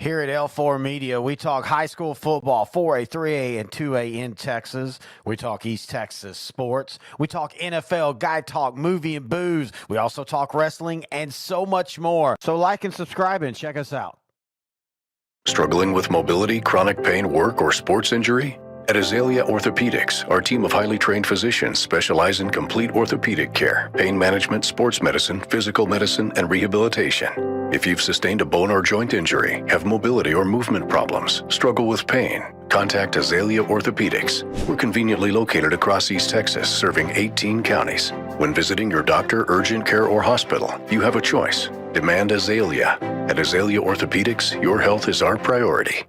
Here at L4 Media, we talk high school football, 4A, 3A, and 2A in Texas. We talk East Texas sports. We talk NFL, guy talk, movie, and booze. We also talk wrestling and so much more. So like and subscribe and check us out. Struggling with mobility, chronic pain, work, or sports injury? At Azalea Orthopedics, our team of highly trained physicians specialize in complete orthopedic care, pain management, sports medicine, physical medicine, and rehabilitation. If you've sustained a bone or joint injury, have mobility or movement problems, struggle with pain, contact Azalea Orthopedics. We're conveniently located across East Texas, serving 18 counties. When visiting your doctor, urgent care, or hospital, you have a choice. Demand Azalea. At Azalea Orthopedics, your health is our priority.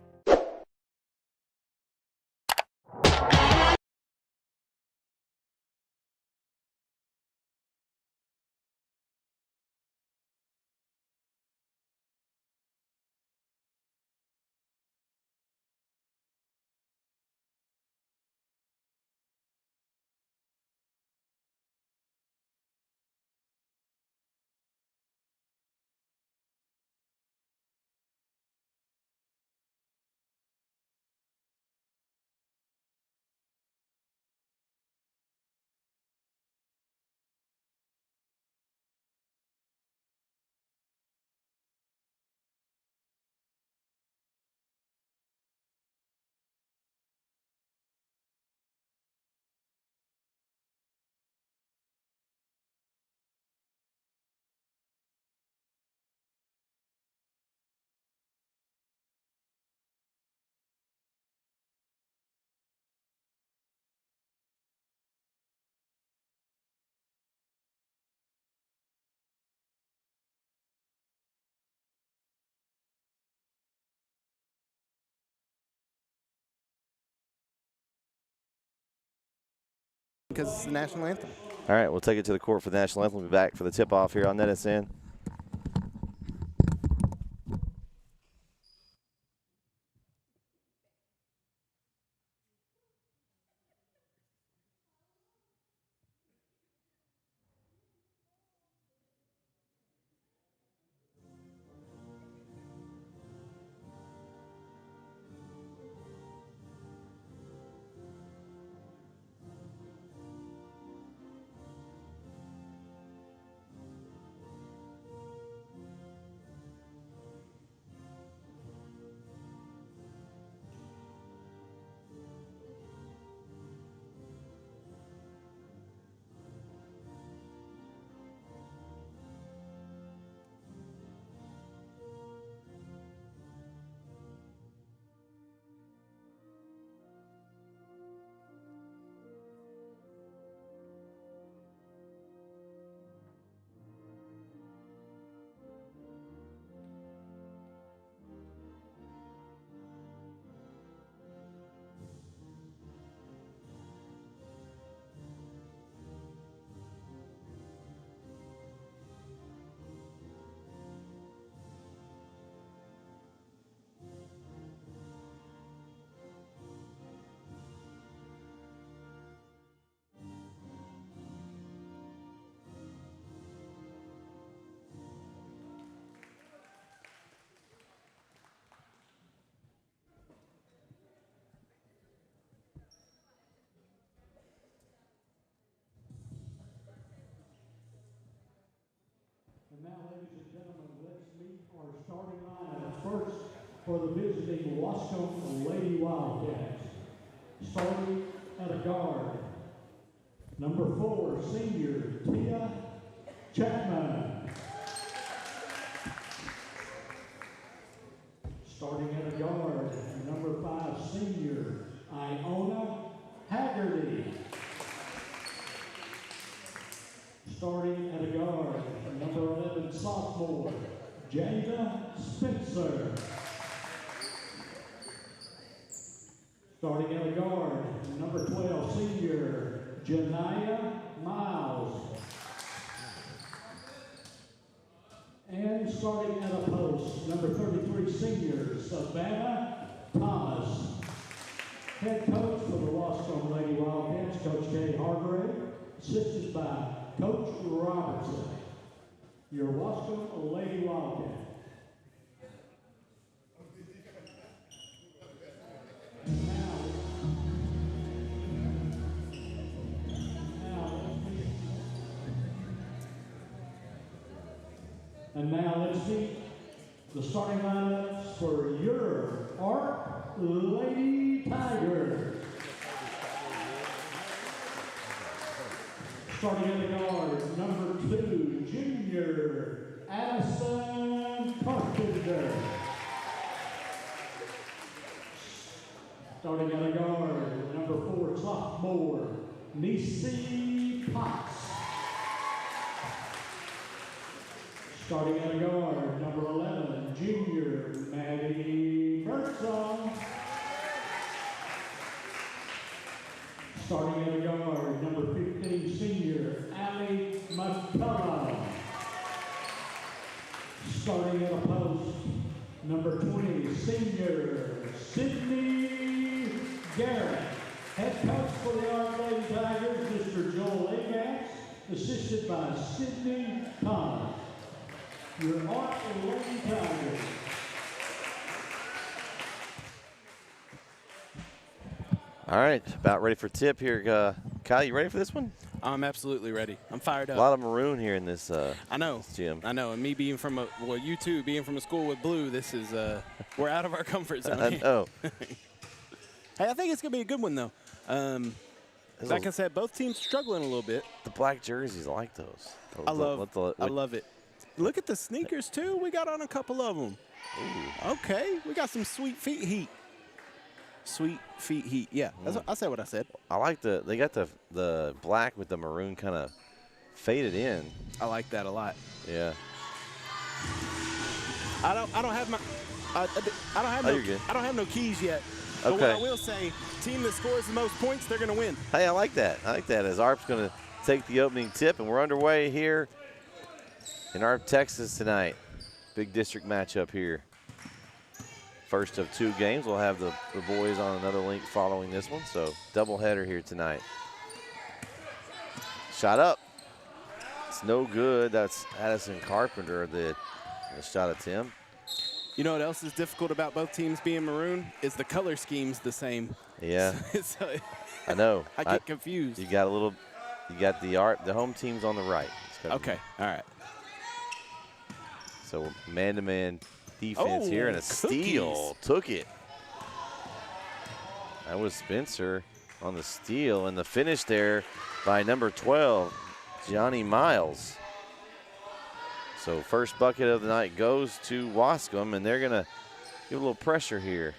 Because it's the national anthem. All right, we'll take it to the court for the national anthem. We'll be back for the tip-off here on NSN. And now, ladies and gentlemen, let's meet our starting lineup. First, for the visiting Waskom Lady Wildcats. Starting at a guard, number 4, senior Tia Chapman. Starting at a guard, number 5, senior Iona Haggerty. Starting at a guard, number 11, sophomore, Jada Spencer. Starting at a guard, number 12, senior, Janiyah Miles. And starting at a post, number 33, senior, Savannah Thomas. Head coach for the Waskom Lady Wildcats, Coach Kay Hargrave, assisted by Coach Robertson. Your Waskom Lady Wildcat. And now let's meet the starting lineups for your Arp Lady Tigers. Starting at the guard, number 2, junior Addison Carpenter. Starting at the guard, number 4, sophomore Nisi Potts. Starting at the guard, number 11, junior Maddie Birdsong. Starting at the guard, number 15, senior Allie McCullough. Starting at a post, number 20, senior Sydney Garrett. Head coach for the Arp Lady Tigers, Mr. Joel Agax, assisted by Sydney Thomas. Your Arp Lady Tigers. All right, about ready for tip here. Kyle, you ready for this one? I'm absolutely ready. I'm fired up. A lot of maroon here in this I know. gym. I know. And me being from you too, being from a school with blue, this is, we're out of our comfort zone. I know. Hey, I think it's going to be a good one, though. Like I said, both teams struggling a little bit. The black jerseys, I like those. I love it. Look at the sneakers, too. We got on a couple of them. Ooh. Okay. We got some sweet feet heat. Sweet feet heat. Yeah, I said what I said. I like they got the black with the maroon kind of faded in. I like that a lot. Yeah. I don't have my I don't have no keys yet. But Okay. what I will say, team that scores the most points, they're going to win. Hey, I like that. As Arp's going to take the opening tip, and we're underway here in Arp, Texas tonight. Big district matchup here. First of 2 games. We'll have the boys on another link following this one, so doubleheader here tonight. Shot up. It's no good. That's Addison Carpenter, the shot attempt. You know what else is difficult about both teams being maroon? Is the color scheme's the same. Yeah. So I know. I get confused. You got the home team's on the right. Okay, all right. So man-to-man defense here, and a steal. Took it. That was Spencer on the steal, and the finish there by number 12, Johnny Miles. So first bucket of the night goes to Waskom, and they're going to give a little pressure here.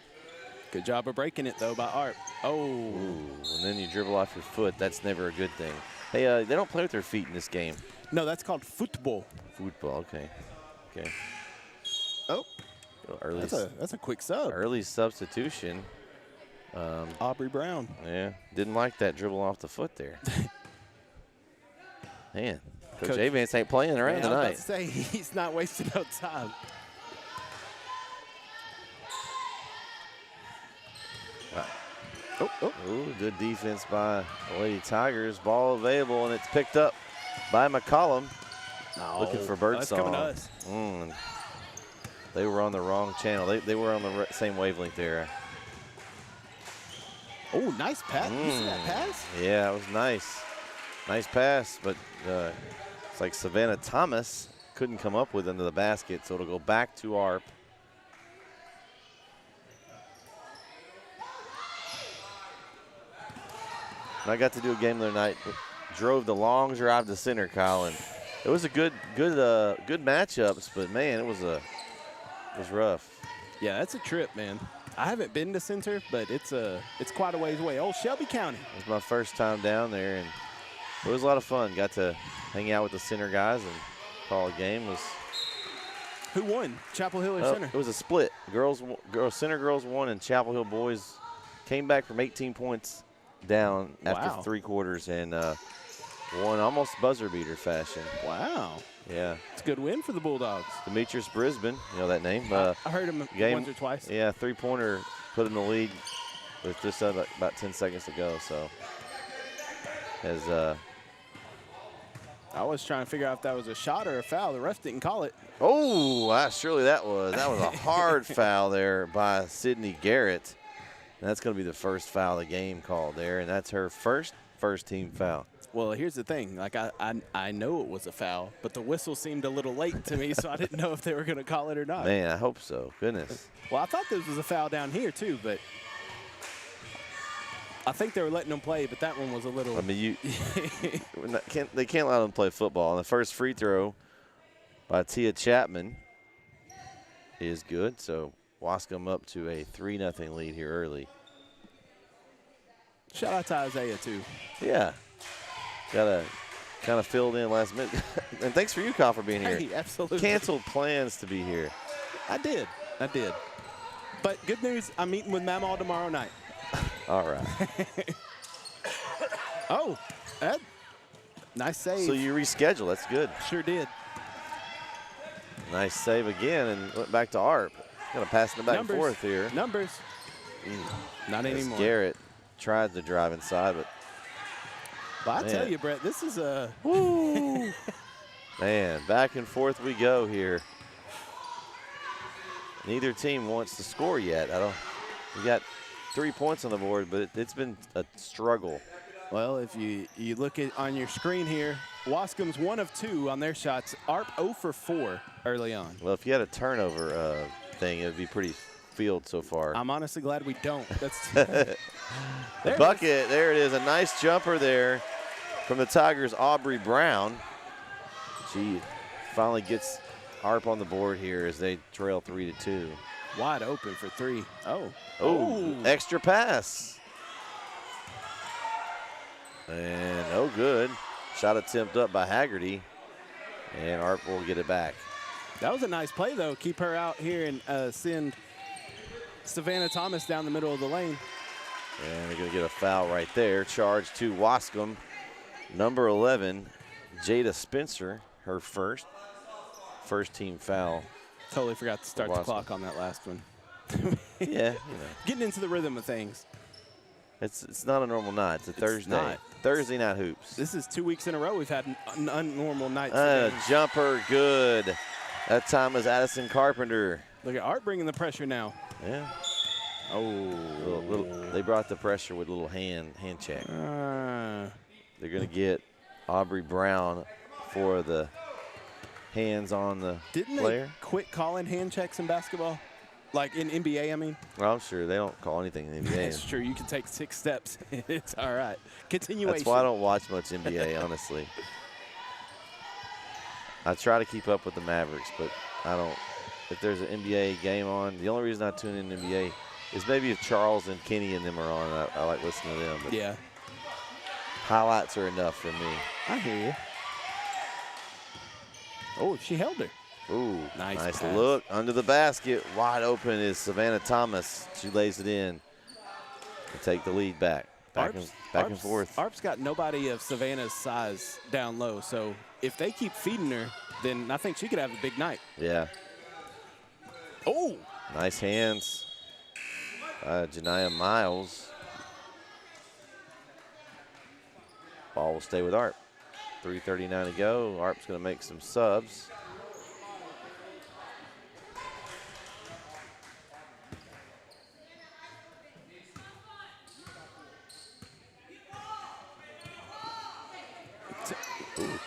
Good job of breaking it, though, by Arp. Oh. Ooh, and then you dribble off your foot. That's never a good thing. Hey, they don't play with their feet in this game. No, that's called football. Football, okay. Okay. Oh. Early, that's a quick sub. Early substitution. Aubrey Brown. Yeah, didn't like that dribble off the foot there. Man, Coach Avance ain't playing around tonight. I was about to say, he's not wasting no time. Ooh, good defense by the Lady Tigers. Ball available, and it's picked up by McCollum. Looking for Birdsong. That's coming to us. They were on the wrong channel. They were on the same wavelength there. Oh, nice pass. You see that pass? Yeah, it was nice. Nice pass, but it's like Savannah Thomas couldn't come up with into the basket, so it'll go back to Arp. And I got to do a game the other night. Drove the long drive to center, Kyle, and it was a good matchups, but man, it was rough. Yeah, that's a trip, man. I haven't been to center, but it's quite a ways away. Old Shelby County. It was my first time down there, and it was a lot of fun. Got to hang out with the center guys and call a game. Who won, Chapel Hill or center? It was a split. Center girls won, and Chapel Hill boys came back from 18 points down after 3 quarters and won almost buzzer beater fashion. Wow. Yeah. It's a good win for the Bulldogs. Demetrius Brisbane, you know that name. I heard him once or twice. Yeah, 3-pointer put in the lead with just about 10 seconds to go. So, I was trying to figure out if that was a shot or a foul. The ref didn't call it. Oh, surely that was a hard foul there by Sydney Garrett. And that's going to be the first foul of the game called there, and that's her first team foul. Well, here's the thing. Like, I know it was a foul, but the whistle seemed a little late to me, so I didn't know if they were going to call it or not. Man, I hope so. Goodness. Well, I thought this was a foul down here, too, but I think they were letting them play, but that one was a little. I mean, they can't allow them to play football. And the first free throw by Tia Chapman is good. So Waskom up to a 3-0 lead here early. Shout out to Isaiah, too. Yeah. Got a kind of filled in last minute. And thanks for you, Kyle, for being here. Hey, absolutely. Canceled plans to be here. I did. But good news, I'm meeting with Mamaw tomorrow night. All right. Oh, Ed. Nice save. So you reschedule. That's good. Sure did. Nice save again and went back to ARP. Going to pass it back and forth here. Numbers. Not As anymore. Garrett tried to drive inside, but Well, I Man. tell you, Brett, this is a. woo. Man, back and forth we go here. Neither team wants to score yet. We got 3 points on the board, but it's been a struggle. Well, if you look at on your screen here, Waskom's 1 of 2 on their shots. ARP 0 for 4 early on. Well, if you had a turnover thing, it would be pretty field so far. I'm honestly glad we don't. That's The bucket, there it is. A nice jumper there from the Tigers, Aubrey Brown. She finally gets ARP on the board here as they trail 3-2. wide open for 3. Oh. Oh, extra pass. And oh, good. Shot attempt up by Haggerty. And ARP will get it back. That was a nice play, though. Keep her out here and send Savannah Thomas down the middle of the lane. And they're going to get a foul right there. Charge to Waskom. Number 11, Jada Spencer, her first team foul. Totally forgot to start the Waskom. clock on that last one. Yeah, Getting into the rhythm of things. It's not a normal night. It's a Thursday. not. Thursday night hoops. This is 2 weeks in a row we've had unnormal nights. Jumper, good. That time was Addison Carpenter. Look at Art bringing the pressure now. Yeah. They brought the pressure with a little hand check. They're going to get Aubrey Brown for the hands on the Didn't player. they quit calling hand checks in basketball? Like in NBA, I mean? Well, I'm sure they don't call anything in the NBA. That's true. You can take 6 steps. It's all right. Continuation. That's why I don't watch much NBA, honestly. I try to keep up with the Mavericks, but I don't. If there's an NBA game on, the only reason I tune in NBA is maybe if Charles and Kenny and them are on. I like listening to them. But Yeah. highlights are enough for me. I hear you. Oh, she held her. Ooh, Nice pass. look under the basket. Wide open is Savannah Thomas. She lays it in to take the lead back. Back and forth. ARP's got nobody of Savannah's size down low, so if they keep feeding her, then I think she could have a big night. Yeah. Oh, Nice hands. Janiyah Miles. Ball will stay with ARP. 3:39 to go. ARP's going to make some subs. Ooh.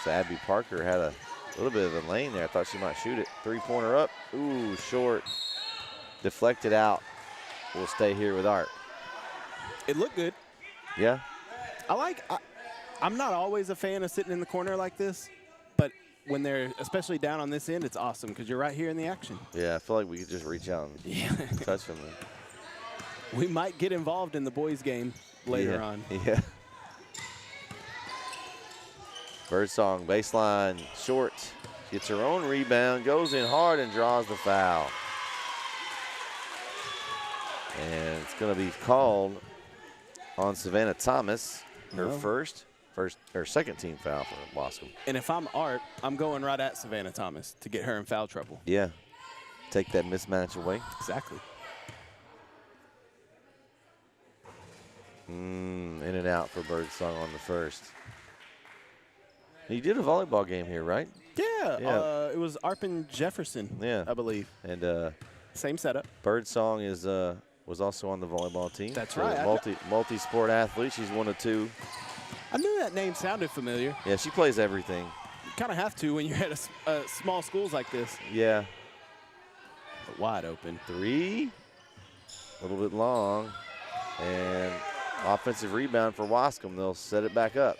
So Abby Parker had a little bit of a lane there. I thought she might shoot it. 3-pointer up. Ooh, short. Deflected out. We'll stay here with ARP. it looked good. Yeah. I'm not always a fan of sitting in the corner like this, but when they're especially down on this end, it's awesome because you're right here in the action. Yeah, I feel like we could just reach out and touch them. We might get involved in the boys' game later on. Yeah. Birdsong, baseline, short. Gets her own rebound, goes in hard and draws the foul. And it's going to be called on Savannah Thomas, her second team foul for Waskom. And if I'm Art, I'm going right at Savannah Thomas to get her in foul trouble. Yeah. Take that mismatch away. Exactly. In and out for Birdsong on the first. You did a volleyball game here, right? Yeah. It was Arp and Jefferson, Yeah. I believe. And Same setup. Birdsong was also on the volleyball team. That's So right. Multi-sport athlete. She's one of 2. I knew that name sounded familiar. Yeah, she plays everything. You kind of have to when you're at small schools like this. Yeah. But wide open. 3. A little bit long. And offensive rebound for Waskom. They'll set it back up.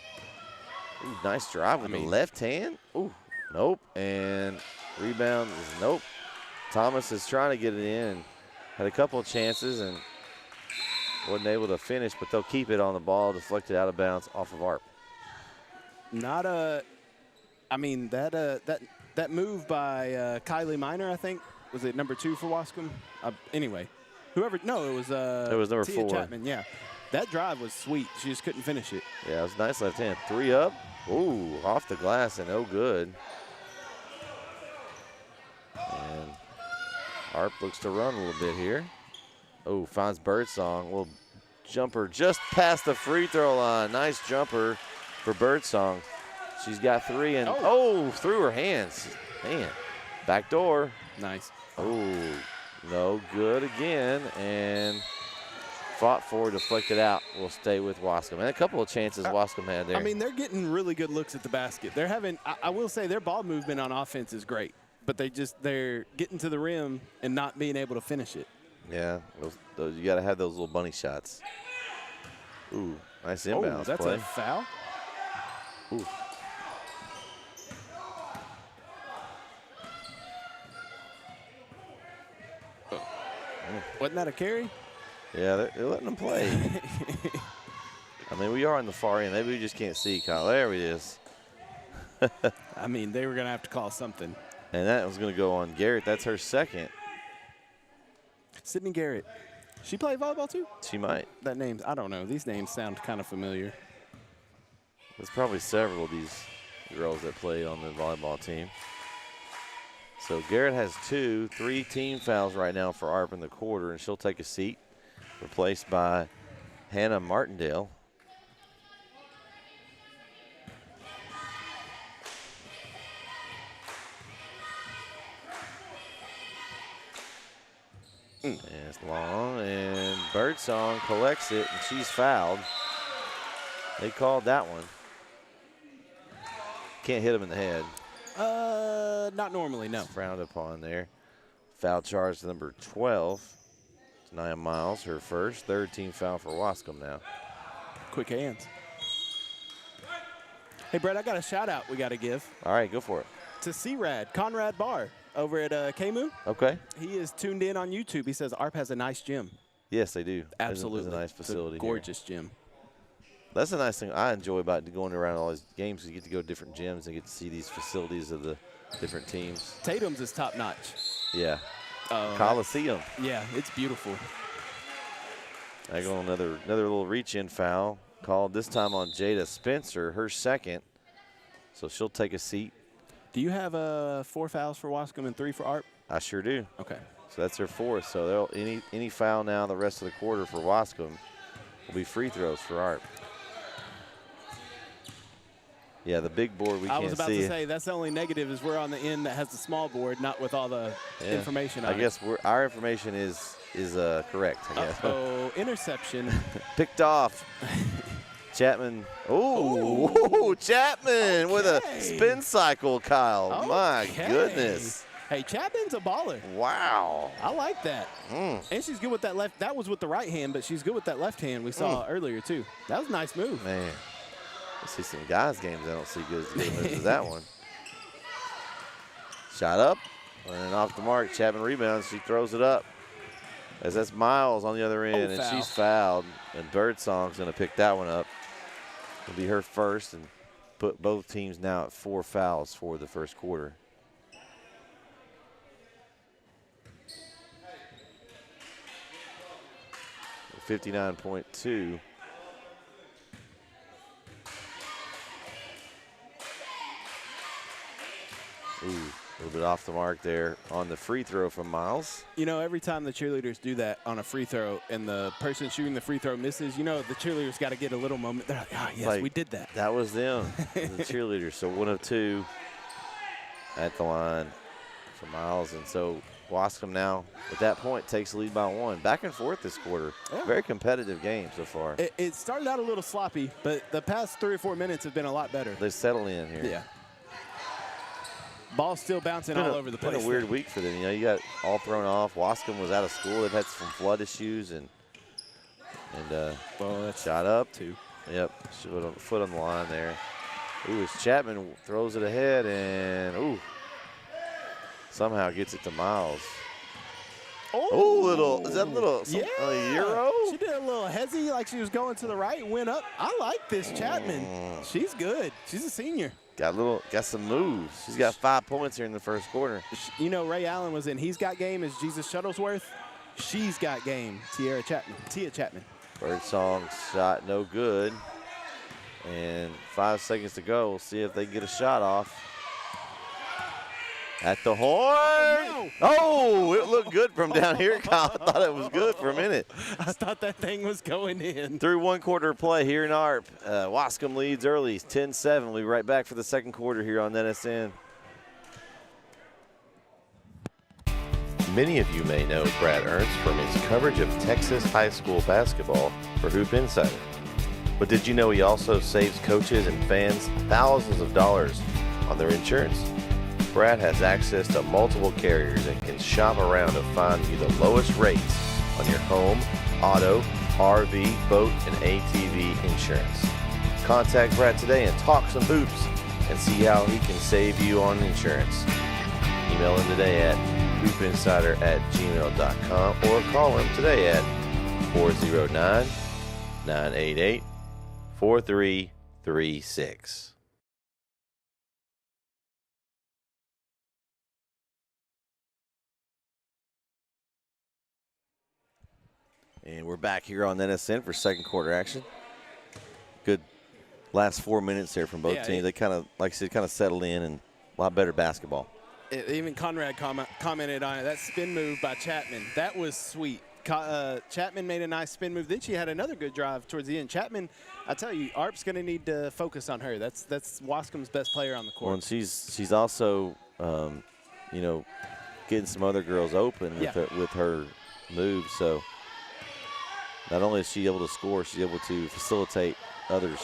Ooh, nice drive with the left hand. Ooh, nope. And rebound is nope. Thomas is trying to get it in and had a couple of chances and wasn't able to finish, but they'll keep it on the ball, deflected out of bounds off of ARP. Not a, I mean, that move by Kylie Minor, I think, was it number 2 for Waskom? Anyway, whoever, no, it was number Tia 4. Chapman, yeah. That drive was sweet. She just couldn't finish it. Yeah, it was nice left hand. 3 up. Ooh, off the glass and no good. And ARP looks to run a little bit here. Oh, finds Birdsong. Little jumper just past the free throw line. Nice jumper for Birdsong. She's got 3 and through her hands. Man, back door. Nice. Oh, no good again. And fought for, deflected out. Will stay with Waskom. And a couple of chances Waskom had there. I mean, they're getting really good looks at the basket. They're having, I will say, their ball movement on offense is great. But they're getting to the rim and not being able to finish it. Yeah, those you got to have those little bunny shots. Ooh, nice inbounds that's play. a foul? Ooh. Wasn't that a carry? Yeah, they're letting them play. I mean, we are on the far end. Maybe we just can't see, Kyle. There it is. I mean, they were going to have to call something. And that was going to go on Garrett. That's her second. Sydney Garrett. She played volleyball too? She might. That name, I don't know. These names sound kind of familiar. There's probably several of these girls that played on the volleyball team. So Garrett has 2, 3 team fouls right now for ARP in the quarter, and she'll take a seat, replaced by Hannah Martindale. And it's long, and Birdsong collects it, and she's fouled. They called that one. Can't hit him in the head. Not normally, no. It's frowned upon there. Foul charge number 12. It's Nia Miles, her first. Third team foul for Waskom now. Quick hands. Hey, Brett, I got a shout out we got to give. All right, go for it. To C-Rad, Conrad Barr over at KMU. Okay. He is tuned in on YouTube. He says ARP has a nice gym. Yes, they do. Absolutely. It's a nice facility. It's a gorgeous gym. That's a nice thing I enjoy about going around all these games. You get to go to different gyms and get to see these facilities of the different teams. Tatum's is top notch. Yeah. Coliseum. Yeah, it's beautiful. I go another little reach-in foul called this time on Jada Spencer, her second. So she'll take a seat. Do you have 4 fouls for Waskom and 3 for ARP? I sure do. Okay. So that's their 4th. So they'll any foul now the rest of the quarter for Waskom will be free throws for ARP. Yeah, the big board we can't see. I was about to say that's the only negative is we're on the end that has the small board, not with all the information on it. I guess our information is correct, I guess. Uh-oh, interception. Picked off. Chapman. Oh, Chapman with a spin cycle, Kyle. Okay. My goodness. Hey, Chapman's a baller. Wow. I like that. And she's good with that left. That was with the right hand, but she's good with that left hand we saw earlier, too. That was a nice move. Man. I see some guys' games I don't see good as that one. Shot up and off the mark. Chapman rebounds. She throws it up. As that's Miles on the other end, and she's fouled. And Birdsong's going to pick that one up. It'll be her first and put both teams now at 4 fouls for the first quarter. .59.2. Ooh, a little bit off the mark there on the free throw from Miles. You know, every time the cheerleaders do that on a free throw and the person shooting the free throw misses, you know, the cheerleaders got to get a little moment. They're like, oh, yes, we did that. That was them, the cheerleaders. So 1 of 2 at the line for Miles. And so Waskom now, at that point, takes the lead by 1. Back and forth this quarter. Yeah. Very competitive game so far. It started out a little sloppy, but the past 3 or 4 minutes have been a lot better. They settle in here. Yeah. Ball's still bouncing all over the place. It's been a weird week for them. You know, you got all thrown off. Waskom was out of school. They've had some flood issues and well, that's shot up. 2. Yep, foot on the line there. Ooh, as Chapman throws it ahead and somehow gets it to Miles. Is that a little a Euro? She did a little hezzy like she was going to the right, went up. I like this Chapman. She's good. She's a senior. Got some moves. She's got 5 points here in the first quarter. You know, Ray Allen was in He's Got Game as Jesus Shuttlesworth. She's got game, Tia Chapman. Birdsong shot no good. And 5 seconds to go. We'll see if they can get a shot off. At the horn. Oh, it looked good from down here, Kyle. I thought it was good for a minute. I thought that thing was going in. Through 1 quarter of play here in ARP. Waskom leads early, 10-7. We'll be right back for the second quarter here on NSN. Many of you may know Brad Ernst from his coverage of Texas high school basketball for Hoop Insider. But did you know he also saves coaches and fans thousands of dollars on their insurance? Brad has access to multiple carriers and can shop around to find you the lowest rates on your home, auto, RV, boat, and ATV insurance. Contact Brad today and talk some hoops and see how he can save you on insurance. Email him today at hoopinsider@gmail.com or call him today at 409-988-4336. And we're back here on NSN for second quarter action. Good last 4 minutes there from both teams. They kind of, like I said, kind of settled in and a lot better basketball. Even Conrad commented on it. That spin move by Chapman, that was sweet. Chapman made a nice spin move. Then she had another good drive towards the end. Chapman, I tell you, ARP's going to need to focus on her. That's Waskom's best player on the court. Well, and she's also, you know, getting some other girls open with her moves. So not only is she able to score, she's able to facilitate others.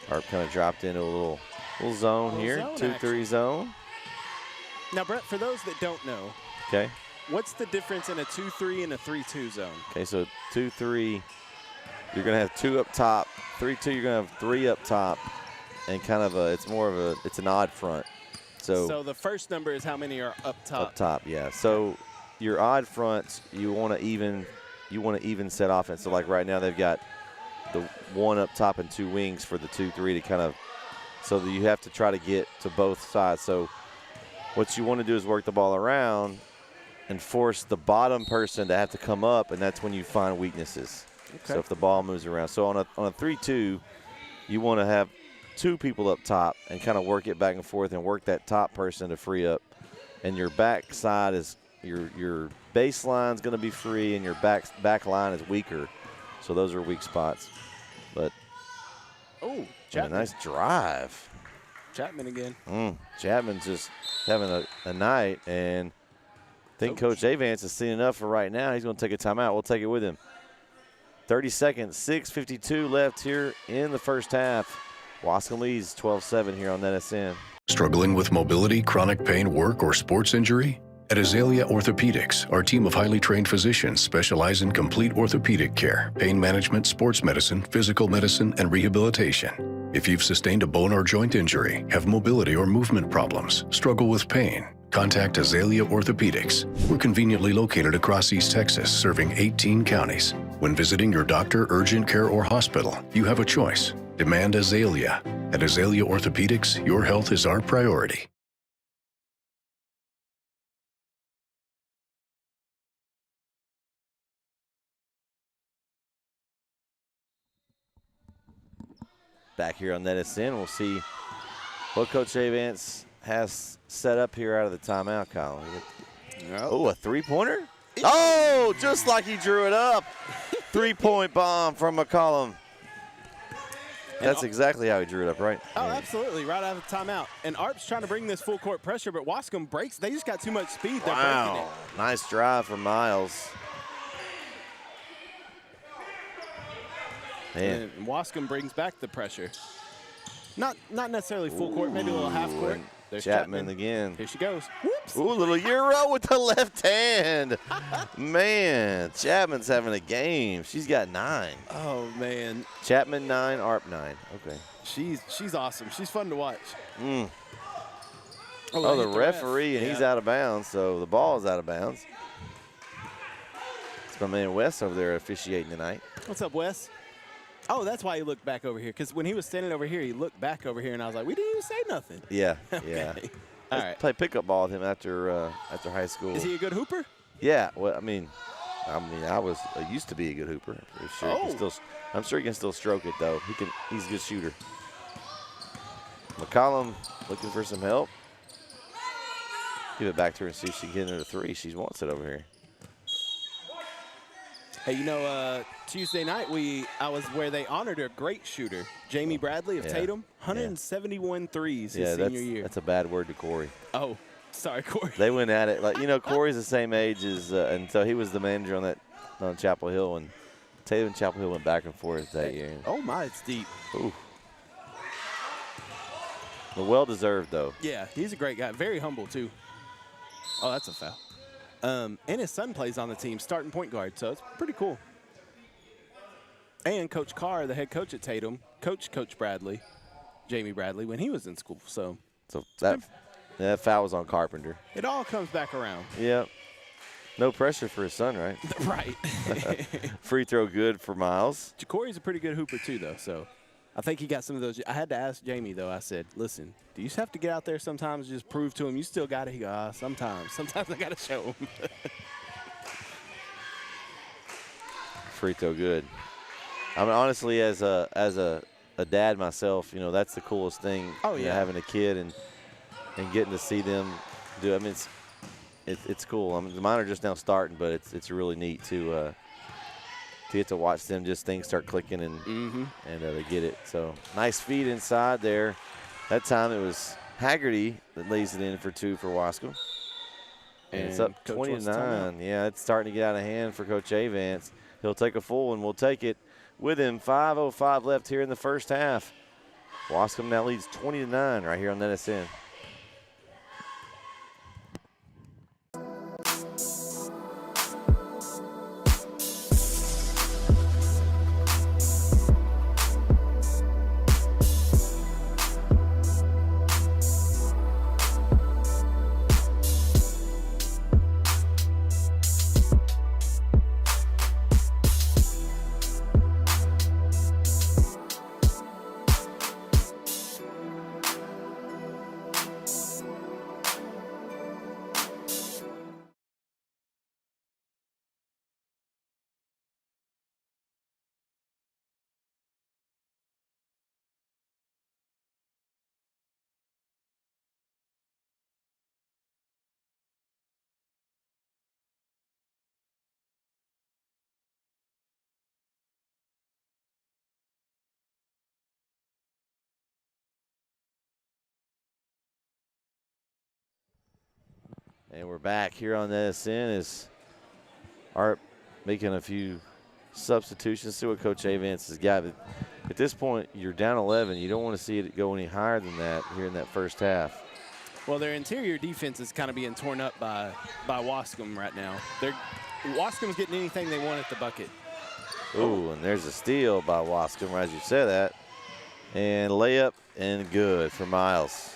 ARP kind of dropped into a little zone here, 2-3 zone. Now, Brett, for those that don't know, what's the difference in a 2-3 and a 3-2 zone? Okay, so 2-3, you're going to have 2 up top. 3-2, you're going to have 3 up top, and kind of it's an odd front. So the first number is how many are up top? Up top, yeah. So your odd fronts, you want to even set offense. So like right now, they've got the 1 up top and 2 wings for the 2-3 to kind of, so that you have to try to get to both sides. So what you want to do is work the ball around and force the bottom person to have to come up, and that's when you find weaknesses. So if the ball moves around. So on a 3-2, you want to have 2 people up top and kind of work it back and forth and work that top person to free up. And your back side is, your baseline is going to be free, and your back line is weaker. So those are weak spots. But Chapman. A nice drive. Chapman again. Chapman's just having a night, and I think Coach Avance has seen enough for right now. He's going to take a timeout. We'll take it with him. 30 seconds, 6:52 left here in the first half. Waskom leads 12-7 here on NSN. Struggling with mobility, chronic pain, work, or sports injury? At Azalea Orthopedics, our team of highly trained physicians specialize in complete orthopedic care, pain management, sports medicine, physical medicine, and rehabilitation. If you've sustained a bone or joint injury, have mobility or movement problems, struggle with pain, contact Azalea Orthopedics. We're conveniently located across East Texas, serving 18 counties. When visiting your doctor, urgent care, or hospital, you have a choice. Demand Azalea. At Azalea Orthopedics, your health is our priority. Back here on NSN, we'll see what Coach Avance has set up here out of the timeout, Colin. Oh, a three-pointer? Oh, just like he drew it up. 3-point bomb from McCollum. That's exactly how he drew it up, right? Oh, absolutely, right out of the timeout. And Arp's trying to bring this full court pressure, but Waskom breaks. They just got too much speed. They're breaking it. Nice drive from Miles. Man. And Waskom brings back the pressure. Not necessarily full court, maybe a little half court. There's Chapman again. Here she goes. Whoops. Ooh, little Euro with the left hand. Man, Chapman's having a game. She's got 9. Oh, man. Chapman 9, Arp 9. Okay. She's awesome. She's fun to watch. Oh, the referee, and he's out of bounds, so the ball is out of bounds. It's my man Wes over there officiating tonight. What's up, Wes? Oh, that's why he looked back over here, because when he was standing over here, he looked back over here, and I was like, we didn't even say nothing. Yeah, Okay. yeah. All I right. played pickup ball with him after high school. Is he a good hooper? Yeah. Well, I used to be a good hooper. For sure. Oh. I'm sure he can still stroke it though. He's a good shooter. McCollum looking for some help. Give it back to her and see if she can get into the 3. She wants it over here. Hey, you know, Tuesday night I was where they honored a great shooter, Jamie Bradley of Tatum, 171 threes his senior year. That's a bad word to Corey. Oh, sorry, Corey. They went at it Corey's the same age as, and so he was the manager on Chapel Hill, and Tatum and Chapel Hill went back and forth that year. Oh my, it's deep. Ooh. Well deserved though. Yeah, he's a great guy, very humble too. Oh, that's a foul. And his son plays on the team, starting point guard, so it's pretty cool. And Coach Carr, the head coach at Tatum, coached Coach Bradley, Jamie Bradley, when he was in school. So that foul was on Carpenter. It all comes back around. Yep. No pressure for his son, right? Right. Free throw good for Miles. Corey's a pretty good hooper too, though, so I think he got some of those. I had to ask Jamie, though. I said, listen, do you just have to get out there sometimes and just prove to him you still got it? He goes, sometimes. Sometimes I got to show him. Free throw good. I mean, honestly, as a dad myself, that's the coolest thing. Oh, yeah. Having a kid and getting to see them do it. I mean, it's cool. I mean, mine are just now starting, but it's really neat to get to watch them, just things start clicking and they get it. So nice feed inside there. That time it was Haggerty that lays it in for 2 for Waskom. And it's up 20-9. Yeah, it's starting to get out of hand for Coach Avance. He'll take a full, and we'll take it with him. 5:05 left here in the first half. Waskom now leads 20-9 right here on NSN. And we're back here on NSN as Art making a few substitutions. See what Coach Avance has got. But at this point, you're down 11. You don't want to see it go any higher than that here in that first half. Well, their interior defense is kind of being torn up by Waskom right now. Waskom's getting anything they want at the bucket. Ooh, and there's a steal by Waskom, as you said that. And layup and good for Miles.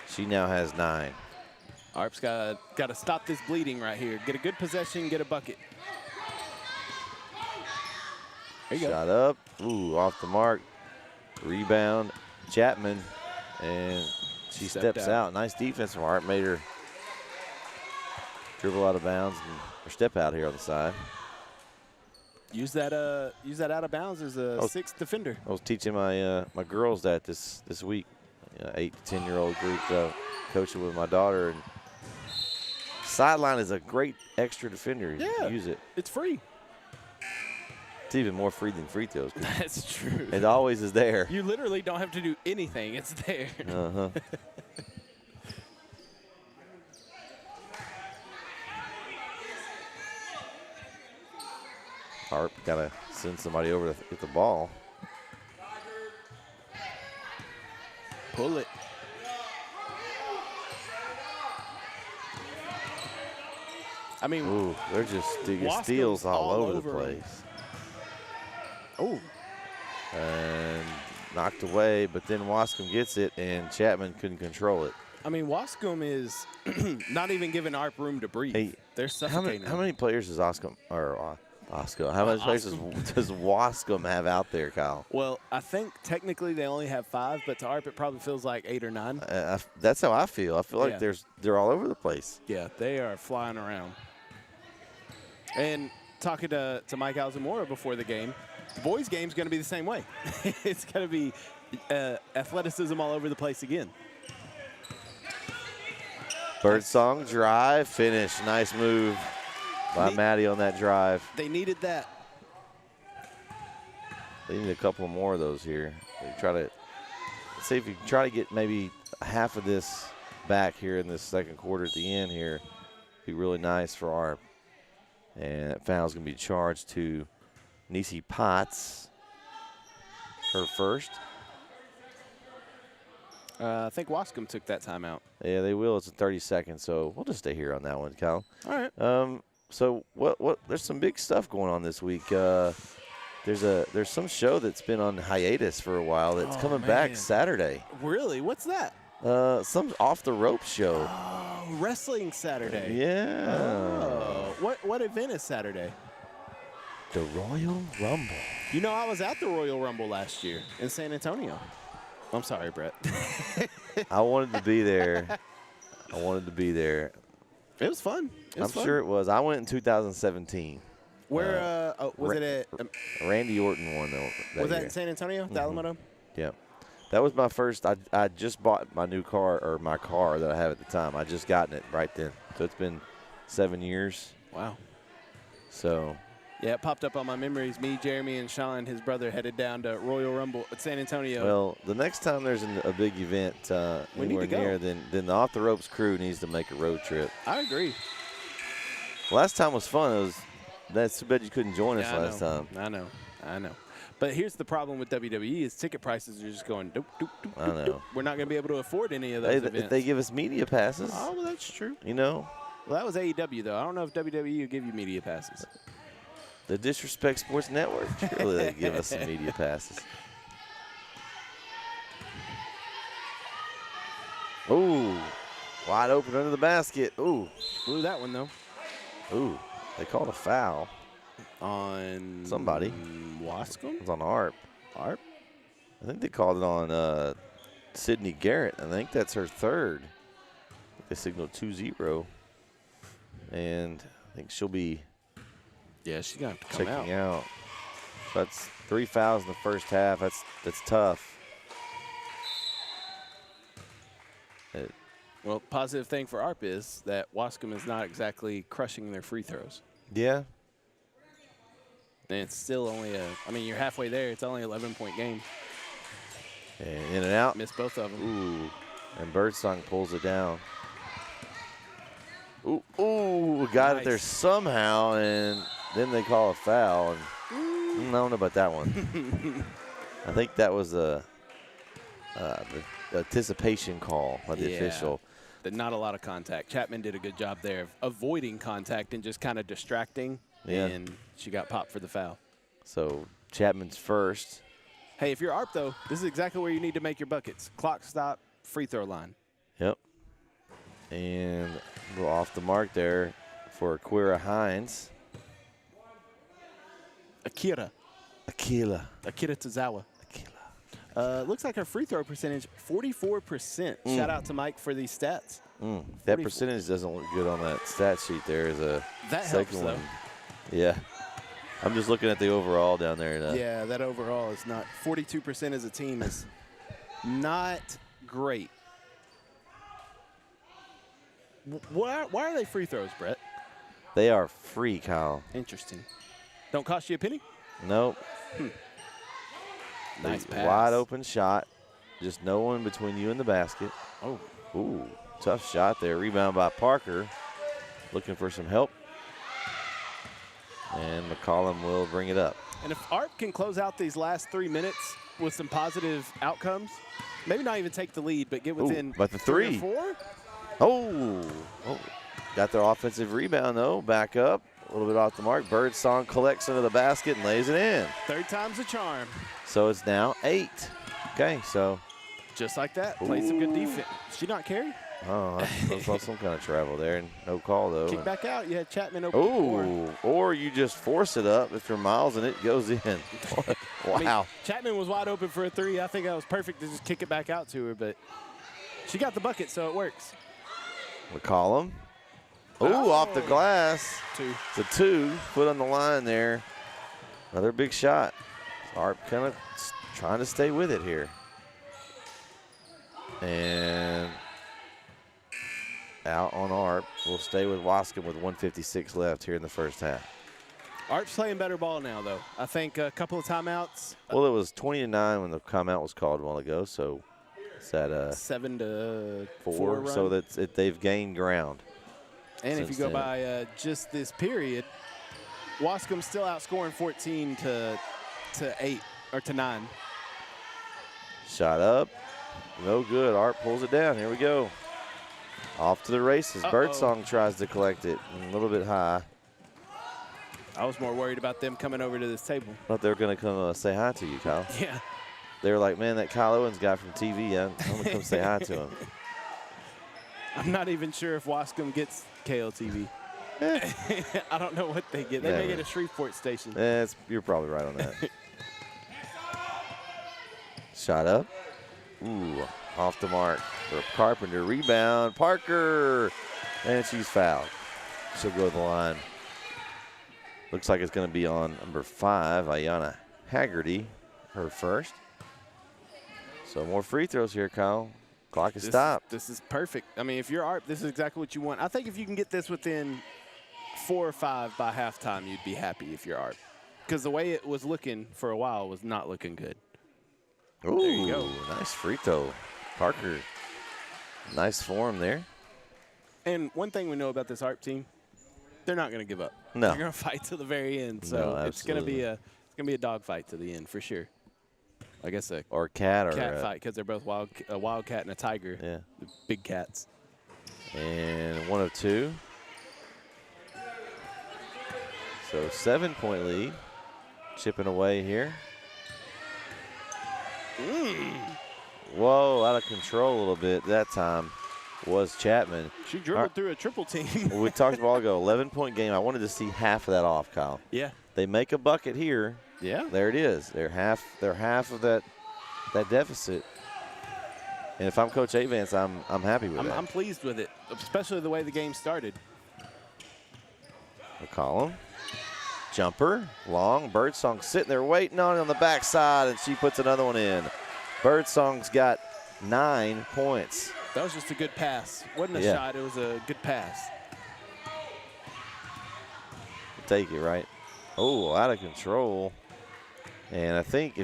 She now has 9. Arp's got to stop this bleeding right here. Get a good possession, get a bucket. There you Shot go. up. Ooh, off the mark. Rebound. Chapman. And she steps out. Nice defense from Arp. Made her dribble out of bounds or step out here on the side. Use that out of bounds as a 6th defender. I was teaching my my girls that this week. 8 to 10-year-old group, coaching with my daughter. And sideline is a great extra defender. Yeah, Use it. It's free. It's even more free than free throws. That's true. It always is there. You literally don't have to do anything. It's there. Uh-huh. Harp got to send somebody over to get the ball. Pull it. I mean, Ooh, they're just digging Waskom's steals all over the over 'em. place. Oh, And knocked away, but then Waskom gets it, and Chapman couldn't control it. I mean, Waskom is not even giving ARP room to breathe. Hey, They're suffocating. How many players does Oscom How many players does Waskom have out there, Kyle? Well, I think technically they only have 5, but to ARP it probably feels like 8 or 9. That's how I feel. I feel like Yeah. they're all over the place. Yeah, they are flying around. And talking to Mike Alzamora before the game, the boys' game's going to be the same way. It's going to be athleticism all over the place again. Birdsong drive, finish. Nice move by Maddie on that drive. They needed that. They need a couple more of those here. They try to see if you can try to get maybe half of this back here in this second quarter at the end here. Be really nice for ARP. And that foul's going to be charged to Nisi Potts, her first. I think Waskom took that timeout. Yeah, they will. It's a 30 seconds, so we'll just stay here on that one, Kyle. All right. So what? There's some big stuff going on this week. There's some show that's been on hiatus for a while that's coming back Saturday. Really? What's that? Some off the rope show. Oh, Wrestling Saturday. Yeah. Oh. What event is Saturday? The Royal Rumble. You know, I was at the Royal Rumble last year in San Antonio. I'm sorry, Brett. I wanted to be there. It was fun. I'm sure it was. I went in 2017. Where was it at? Randy Orton won though. Was that in San Antonio, the Alamo? Yeah. That was my first. I just bought my new car, or my car that I have at the time. I just gotten it right then. So it's been 7 years. Wow. So. Yeah, it popped up on my memories. Me, Jeremy, and Sean, his brother, headed down to Royal Rumble at San Antonio. Well, the next time there's a big event anywhere near, then the Off the Ropes crew needs to make a road trip. I agree. Last time was fun. That's too bad you couldn't join us last time. I know. But here's the problem with WWE is ticket prices are just going doop, doop, doop, I know. doop. We're not going to be able to afford any of those events. If they give us media passes. Oh, well, that's true. You know. Well, that was AEW, though. I don't know if WWE will give you media passes. The Disrespect Sports Network. Surely they give us some media passes. Ooh. Wide open under the basket. Ooh. Blew that one, though. Ooh. They called a foul. On somebody. Waskom? It was on ARP. ARP? I think they called it on Sydney Garrett. I think that's her third. They signaled 2-0. And I think she'll be she's going to have to come checking out. So that's 3 fouls in the first half. That's tough. Well, positive thing for ARP is that Waskom is not exactly crushing their free throws. Yeah. And it's still only you're halfway there. It's only an 11-point game. And in and out. Missed both of them. Ooh. And Birdsong pulls it down. Ooh, got it there somehow, and then they call a foul. And I don't know about that one. I think that was the anticipation call by the official. Not a lot of contact. Chapman did a good job there of avoiding contact and just kind of distracting. Yeah. And she got popped for the foul. So Chapman's first. Hey, if you're ARP, though, this is exactly where you need to make your buckets. Clock stop, free throw line. Yep. And a little off the mark there for Aquira Hines. Akira Tozawa. Looks like her free throw percentage, 44%. Shout out to Mike for these stats. That percentage doesn't look good on that stat sheet there. Is a that second helps, one. though. Yeah. I'm just looking at the overall down there. Yeah, that overall is not. 42% as a team is not great. Why are they free throws, Brett? They are free, Kyle. Interesting. Don't cost you a penny? Nope. Nice pass. Wide open shot. Just no one between you and the basket. Oh. Ooh, tough shot there. Rebound by Parker. Looking for some help. And McCollum will bring it up. And if ARP can close out these last 3 minutes with some positive outcomes, maybe not even take the lead, but get within but the 3 three. or 4. Oh, got their offensive rebound, though. Back up. A little bit off the mark. Birdsong collects into the basket and lays it in. Third time's a charm. So it's now 8. Okay, so. Just like that. Played some good defense. Did she not carry? Oh, I saw some kind of travel there. And no call, though. Kick back out. You had Chapman open the floor. Oh, or you just force it up if you're Miles and it goes in. Wow. I mean, Chapman was wide open for a 3. I think that was perfect to just kick it back out to her, but she got the bucket, so it works. McCollum. Oh, off the glass. 2. It's a 2. Foot on the line there. Another big shot. ARP kind of trying to stay with it here. And out on ARP. We'll stay with Waskom with 1:56 left here in the first half. ARP's playing better ball now, though. I think a couple of timeouts. Well, it was 20-9 when the timeout was called a while ago, so it's at 7-4 so run. that's it. They've gained ground. And if you since go then. by just this period, Wascom's still outscoring 14 to 8 or to 9. Shot up. No good. ARP pulls it down. Here we go. Off to the races. Birdsong tries to collect it. A little bit high. I was more worried about them coming over to this table. Thought they were going to come say hi to you, Kyle. Yeah. They were like, man, that Kyle Owens guy from TV, I'm going to come say hi to him. I'm not even sure if Waskom gets KLTV. I don't know what they get. They may Never. get a Shreveport station. You're probably right on that. Shot up. Ooh, off the mark for Carpenter. Rebound, Parker. And she's fouled. She'll go to the line. Looks like it's going to be on number 5, Ayanna Haggerty, her first. So more free throws here, Kyle. Clock is stopped. This is perfect. I mean, if you're ARP, this is exactly what you want. I think if you can get this within 4 or 5 by halftime, you'd be happy if you're ARP. Because the way it was looking for a while was not looking good. Ooh, there you go. Nice free throw. Parker, nice form there. And one thing we know about this ARP team, they're not going to give up. No. They're going to fight to the very end. So No, it's going to be absolutely. a dogfight to the end for sure. I guess a Or cat or cat fight because they're both a wildcat and a tiger. Yeah. The big cats. And 1 of 2. So 7-point lead. Chipping away here. Whoa, out of control a little bit that time was Chapman. She dribbled through a triple team. We talked a while ago, 11-point game. I wanted to see half of that off, Kyle. Yeah. They make a bucket here. Yeah. There it is. They're half of that deficit. And if I'm Coach Avance, I'm happy with that. I'm pleased with it, especially the way the game started. McCollum. Jumper, long. Birdsong sitting there waiting on the backside, and she puts another one in. Birdsong's got 9 points. That was just a good pass. Wasn't a shot, it was a good pass. Take it, right? Oh, out of control. And I think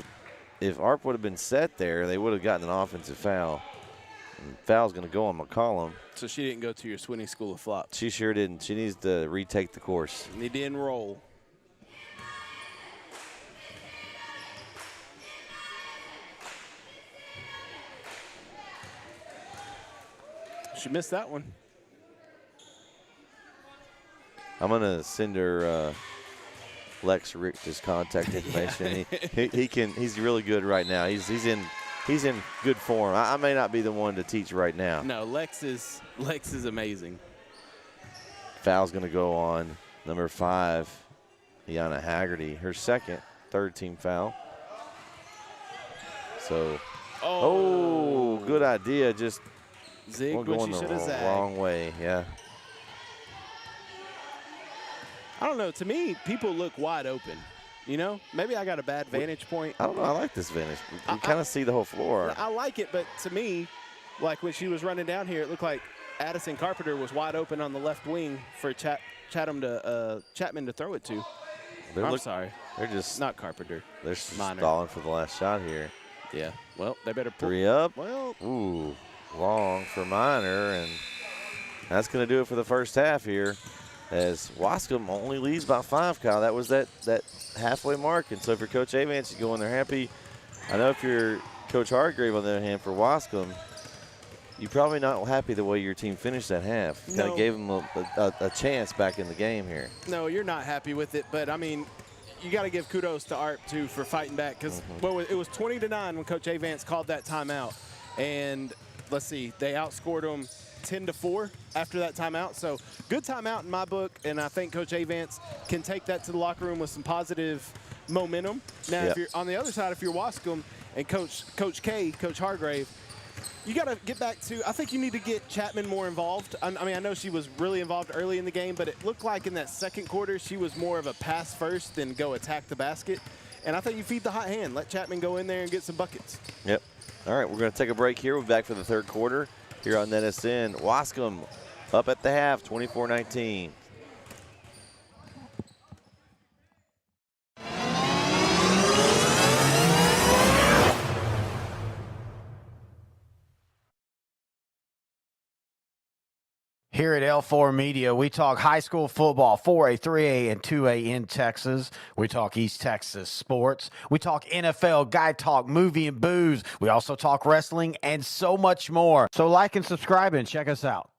if ARP would have been set there, they would have gotten an offensive foul. And foul's going to go on McCollum. So she didn't go to your Swinney School of Flops. She sure didn't. She needs to retake the course. Need to enroll. She missed that one. I'm going to send her Lex Rich's contact information. He's really good right now. He's in good form. I may not be the one to teach right now. No, Lex is amazing. Foul's going to go on number 5, Ayanna Haggerty, her second, third team foul. So, good idea. Just zigged when going she should the have zagged. wrong way. Yeah. I don't know. To me, people look wide open. You know, maybe I got a bad vantage point. I don't know. I like this vantage. You kind of see the whole floor. I like it, but to me, like when she was running down here, it looked like Addison Carpenter was wide open on the left wing for Chapman to throw it to. I'm sorry. They're just Not Carpenter. they're just Minor. stalling for the last shot here. Yeah. Well, they better pull. 3 up. Well, Ooh, long for Minor, and that's going to do it for the first half here. As Waskom only leads by 5, Kyle. That was that halfway mark, and so if you're Coach Avance, you go in there happy. I know if you're Coach Hargrave, on the other hand, for Waskom, you're probably not happy the way your team finished that half. Kind of gave them a chance back in the game here. No, you're not happy with it, but I mean, you got to give kudos to ARP too for fighting back, because it was 20-9 when Coach Avance called that timeout, and let's see, they outscored them 10-4 after that timeout. So good timeout in my book, and I think Coach Avance can take that to the locker room with some positive momentum. Now, if you're on the other side, if you're Waskom and Coach Hargrave, you got to get back to, I think you need to get Chapman more involved. I mean, I know she was really involved early in the game, but it looked like in that second quarter she was more of a pass first than go attack the basket. And I think you feed the hot hand. Let Chapman go in there and get some buckets. Yep. All right, we're going to take a break here. We'll be back for the third quarter here on NSN. Waskom up at the half, 24-19. Here at L4 Media, we talk high school football, 4A, 3A, and 2A in Texas. We talk East Texas sports. We talk NFL, guy talk, movie and booze. We also talk wrestling and so much more. So like and subscribe and check us out.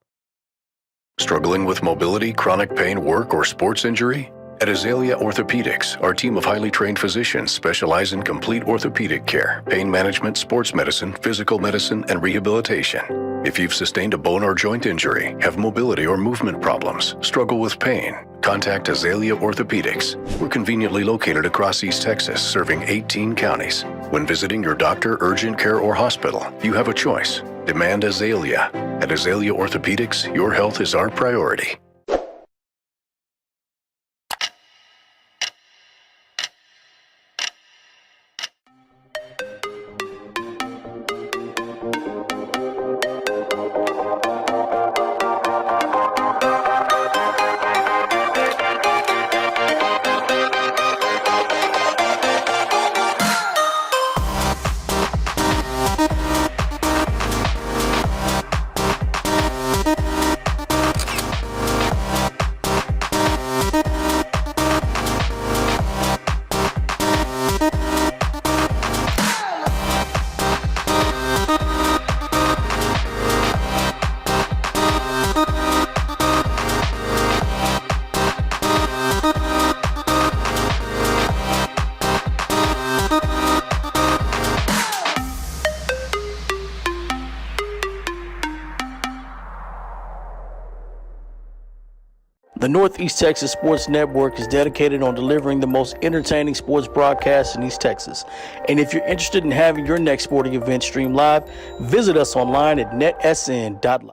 Struggling with mobility, chronic pain, work, or sports injury? At Azalea Orthopedics, our team of highly trained physicians specialize in complete orthopedic care, pain management, sports medicine, physical medicine, and rehabilitation. If you've sustained a bone or joint injury, have mobility or movement problems, struggle with pain, contact Azalea Orthopedics. We're conveniently located across East Texas, serving 18 counties. When visiting your doctor, urgent care, or hospital, you have a choice. Demand Azalea. At Azalea Orthopedics, your health is our priority. The Northeast Texas Sports Network is dedicated on delivering the most entertaining sports broadcasts in East Texas. And if you're interested in having your next sporting event streamed live, visit us online at netsn.live.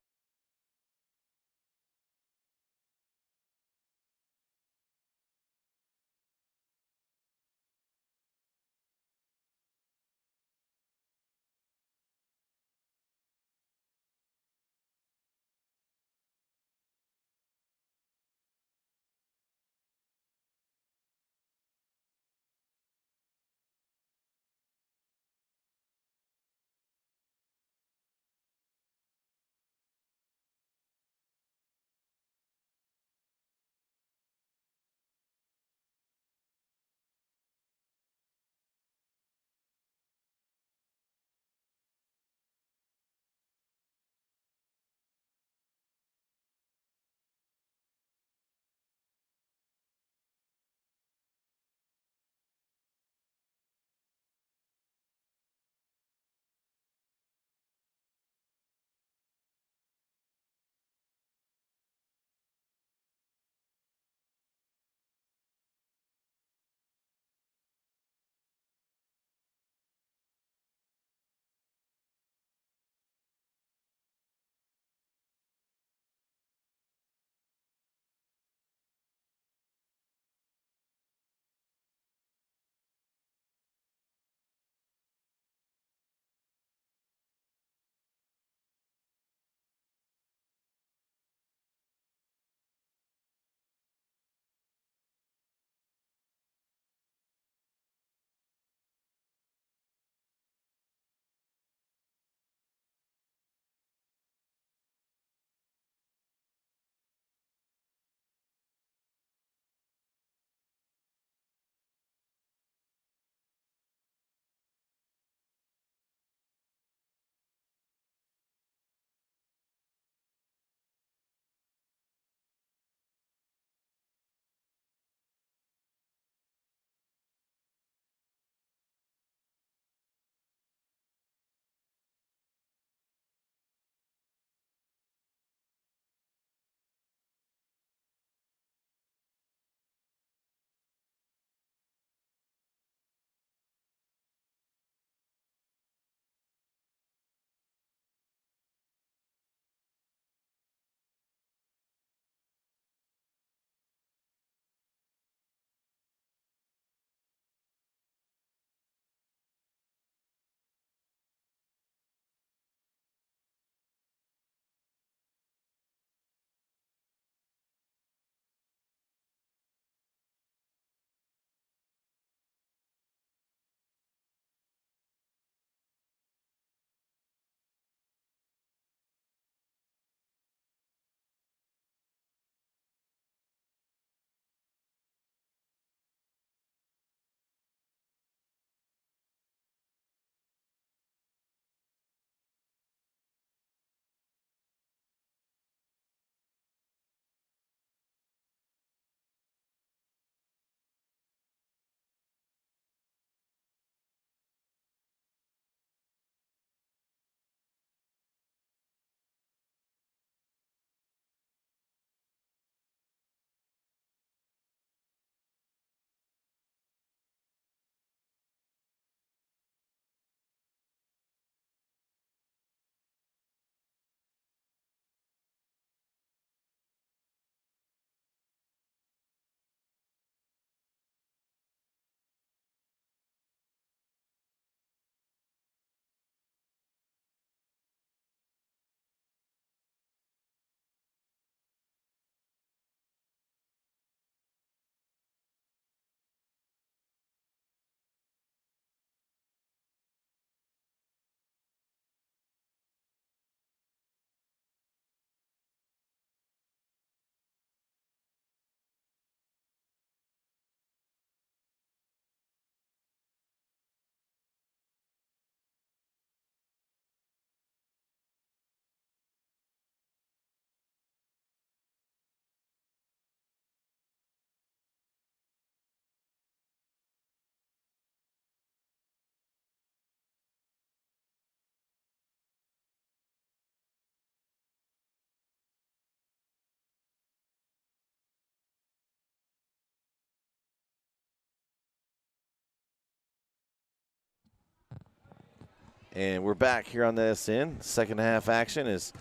And we're back here on the SN. Second half action is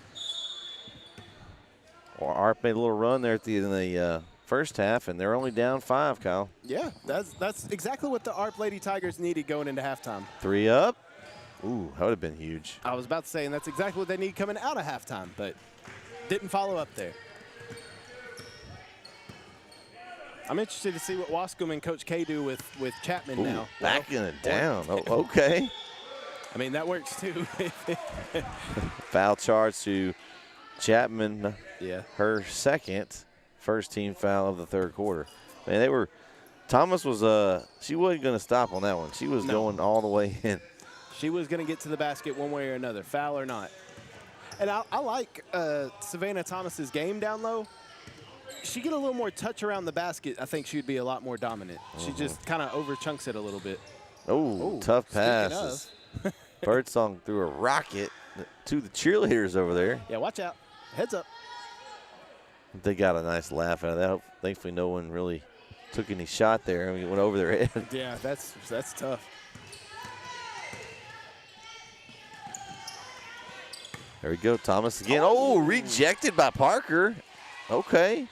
ARP made a little run there at the end of the first half, and they're only down 5, Kyle. Yeah, that's exactly what the ARP Lady Tigers needed going into halftime. 3 up. Ooh, that would have been huge. I was about to say, and that's exactly what they need coming out of halftime, but didn't follow up there. I'm interested to see what Waskom and Coach K do with Chapman Ooh, now. backing it down. Oh, okay. I mean, that works too. Foul charge to Chapman. Yeah. Her first team foul of the third quarter. Man, Thomas was, she wasn't going to stop on that one. She was going all the way in. She was going to get to the basket one way or another, foul or not. And I like Savannah Thomas's game down low. She get a little more touch around the basket, I think she'd be a lot more dominant. She just kind of over-chunks it a little bit. Oh, tough passes. Birdsong threw a rocket to the cheerleaders over there. Yeah, watch out. Heads up. They got a nice laugh out of that. Thankfully, no one really took any shot there. I mean, it went over their head. Yeah, that's tough. There we go, Thomas again. Oh, rejected by Parker. Okay.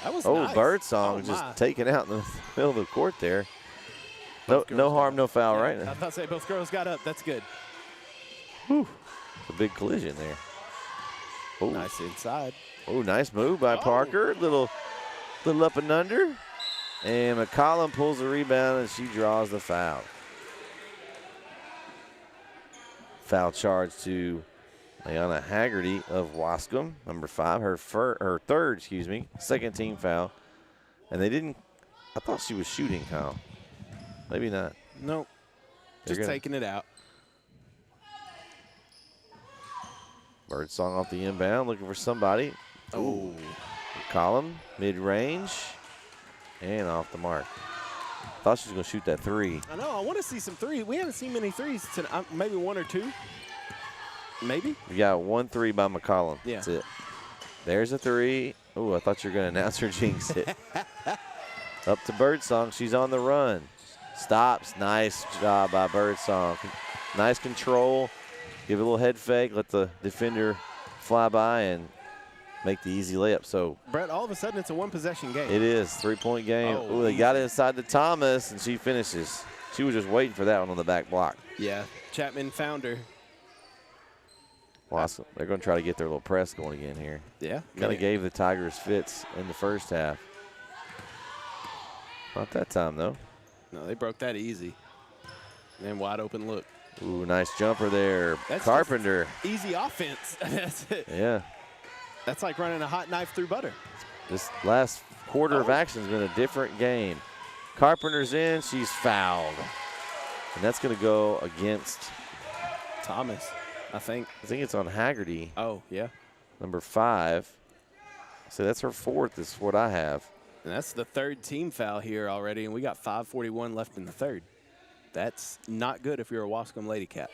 That was nice. Birdsong just taken out in the middle of the court there. No harm, no foul, right? I was about to say both girls got up. That's good. Whew. A big collision there. Oh, nice inside. Oh, nice move by Parker. Little up and under. And McCollum pulls the rebound, and she draws the foul. Foul charge to Ayana Haggerty of Waskom, number 5, her third, second team foul. And they didn't, I thought she was shooting, Kyle. Maybe not. Nope. Just taking it out. Birdsong off the inbound, looking for somebody. Oh. McCollum, mid-range, and off the mark. Thought she was going to shoot that 3. I know. I want to see some 3. We haven't seen many 3s tonight. Maybe 1 or 2. Maybe. We got 1 3 by McCollum. Yeah. That's it. There's a 3. Oh, I thought you were going to announce her jinx it. Up to Birdsong. She's on the run. Stops. Nice job by Birdsong. Nice control. Give it a little head fake. Let the defender fly by and make the easy layup. So, Brett, all of a sudden it's a 1-possession game. It is. 3-point game. Oh, they got it inside to Thomas, and she finishes. She was just waiting for that one on the back block. Yeah. Chapman found her. Awesome. They're going to try to get their little press going again here. Yeah. Kind of gave the Tigers fits in the first half. Not that time, though. No, they broke that easy. And then wide open look. Ooh, nice jumper there. That's Carpenter. Easy offense. That's it. Yeah. That's like running a hot knife through butter. This last quarter of action has been a different game. Carpenter's in. She's fouled. And that's going to go against Thomas, I think. I think it's on Haggerty. Oh, yeah. Number 5. So that's her 4th is what I have. And that's the 3rd team foul here already, and we got 5:41 left in the 3rd. That's not good if you're a Waskom Lady Cat.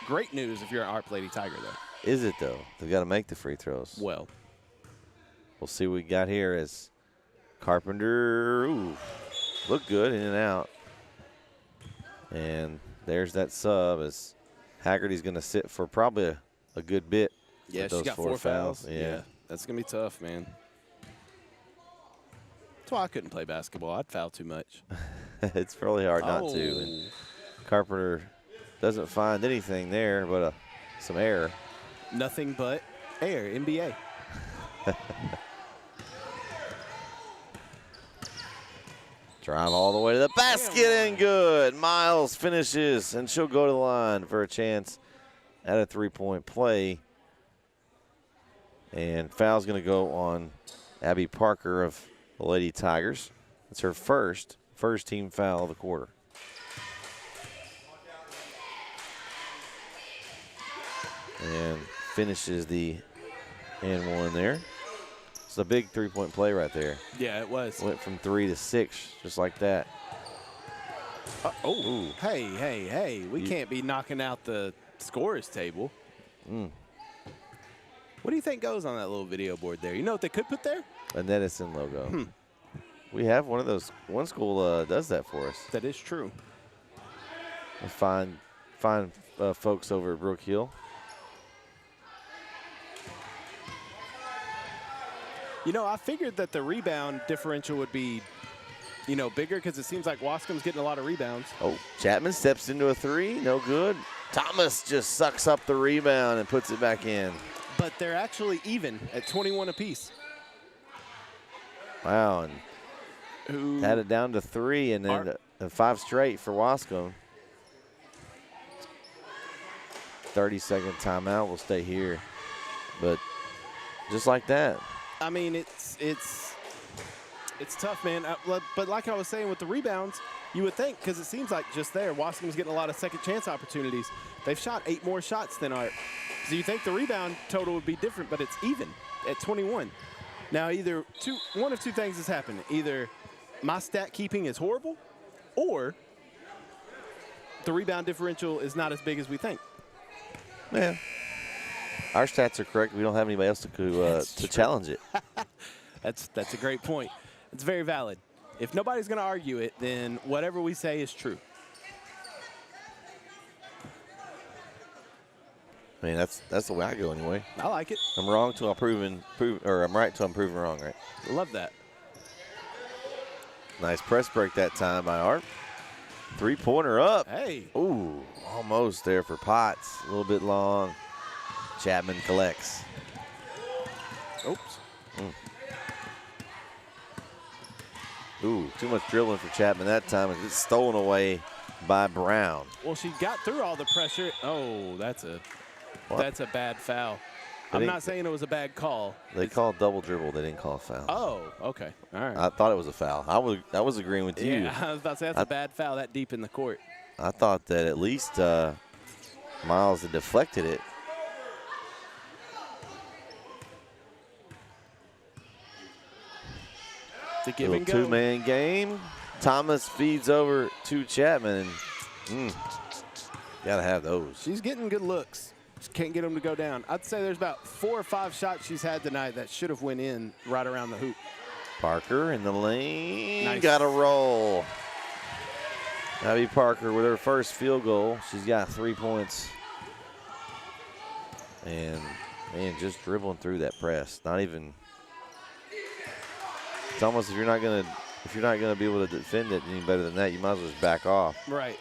Great news if you're an ARP Lady Tiger, though. Is it, though? They've got to make the free throws. Well. We'll see what we got here as Carpenter, look good in and out. And there's that sub as Haggerty's going to sit for probably a good bit. Yeah, she's got 4 fouls. Yeah. That's going to be tough, man. That's why I couldn't play basketball. I'd foul too much. It's really hard not to. And Carpenter doesn't find anything there but some air. Nothing but air, NBA. Drive all the way to the basket and good. Miles finishes, and she'll go to the line for a chance at a 3-point play. And foul's going to go on Abby Parker of the Lady Tigers. It's her first team foul of the quarter. And finishes the and 1 there. It's a big 3-point play right there. Yeah, it was. Went from 3 to 6, just like that. Hey. We can't be knocking out the scorers table. What do you think goes on that little video board there? You know what they could put there? A Edison logo. We have one of those. One school does that for us. That is true. fine folks over at Brook Hill. You know, I figured that the rebound differential would be, you know, bigger because it seems like Waskom's getting a lot of rebounds. Oh, Chapman steps into a three. No good. Thomas just sucks up the rebound and puts it back in. But they're actually even at 21 apiece. Wow, and had it down to 3 and then 5 straight for Waskom. 30-second timeout will stay here. But just like that. I mean, it's tough, man. But like I was saying with the rebounds, you would think, because it seems like just there, Waskom's getting a lot of second chance opportunities. They've shot 8 more shots than Art. So you think the rebound total would be different, but it's even at 21. Now, either one of two things has happened. Either my stat keeping is horrible, or the rebound differential is not as big as we think. Yeah. Our stats are correct. We don't have anybody else to challenge it. That's a great point. It's very valid. If nobody's going to argue it, then whatever we say is true. I mean, that's the way I go anyway. I like it. I'm wrong till I'm proven, or I'm right till I'm proven wrong, right? Love that. Nice press break that time by Art. 3-pointer up. Hey. Ooh, almost there for Potts. A little bit long. Chapman collects. Oops. Ooh, too much dribbling for Chapman that time. It's stolen away by Brown. Well, she got through all the pressure. Oh, that's a bad foul. I'm not saying it was a bad call. They called double dribble. They didn't call a foul. Oh, okay. All right. I thought it was a foul. I was agreeing with you. Yeah, I was about to say that's a bad foul that deep in the court. I thought that at least Miles had deflected it. To give and go. Two-man game. Thomas feeds over to Chapman. Gotta have those. She's getting good looks. Just can't get them to go down. I'd say there's about 4 or 5 shots she's had tonight that should have went in right around the hoop. Parker in the lane. Nice. Got a roll. Abby Parker with her first field goal. She's got 3 points. And man, just dribbling through that press. Not even. It's almost if you're not gonna be able to defend it any better than that, you might as well just back off. Right.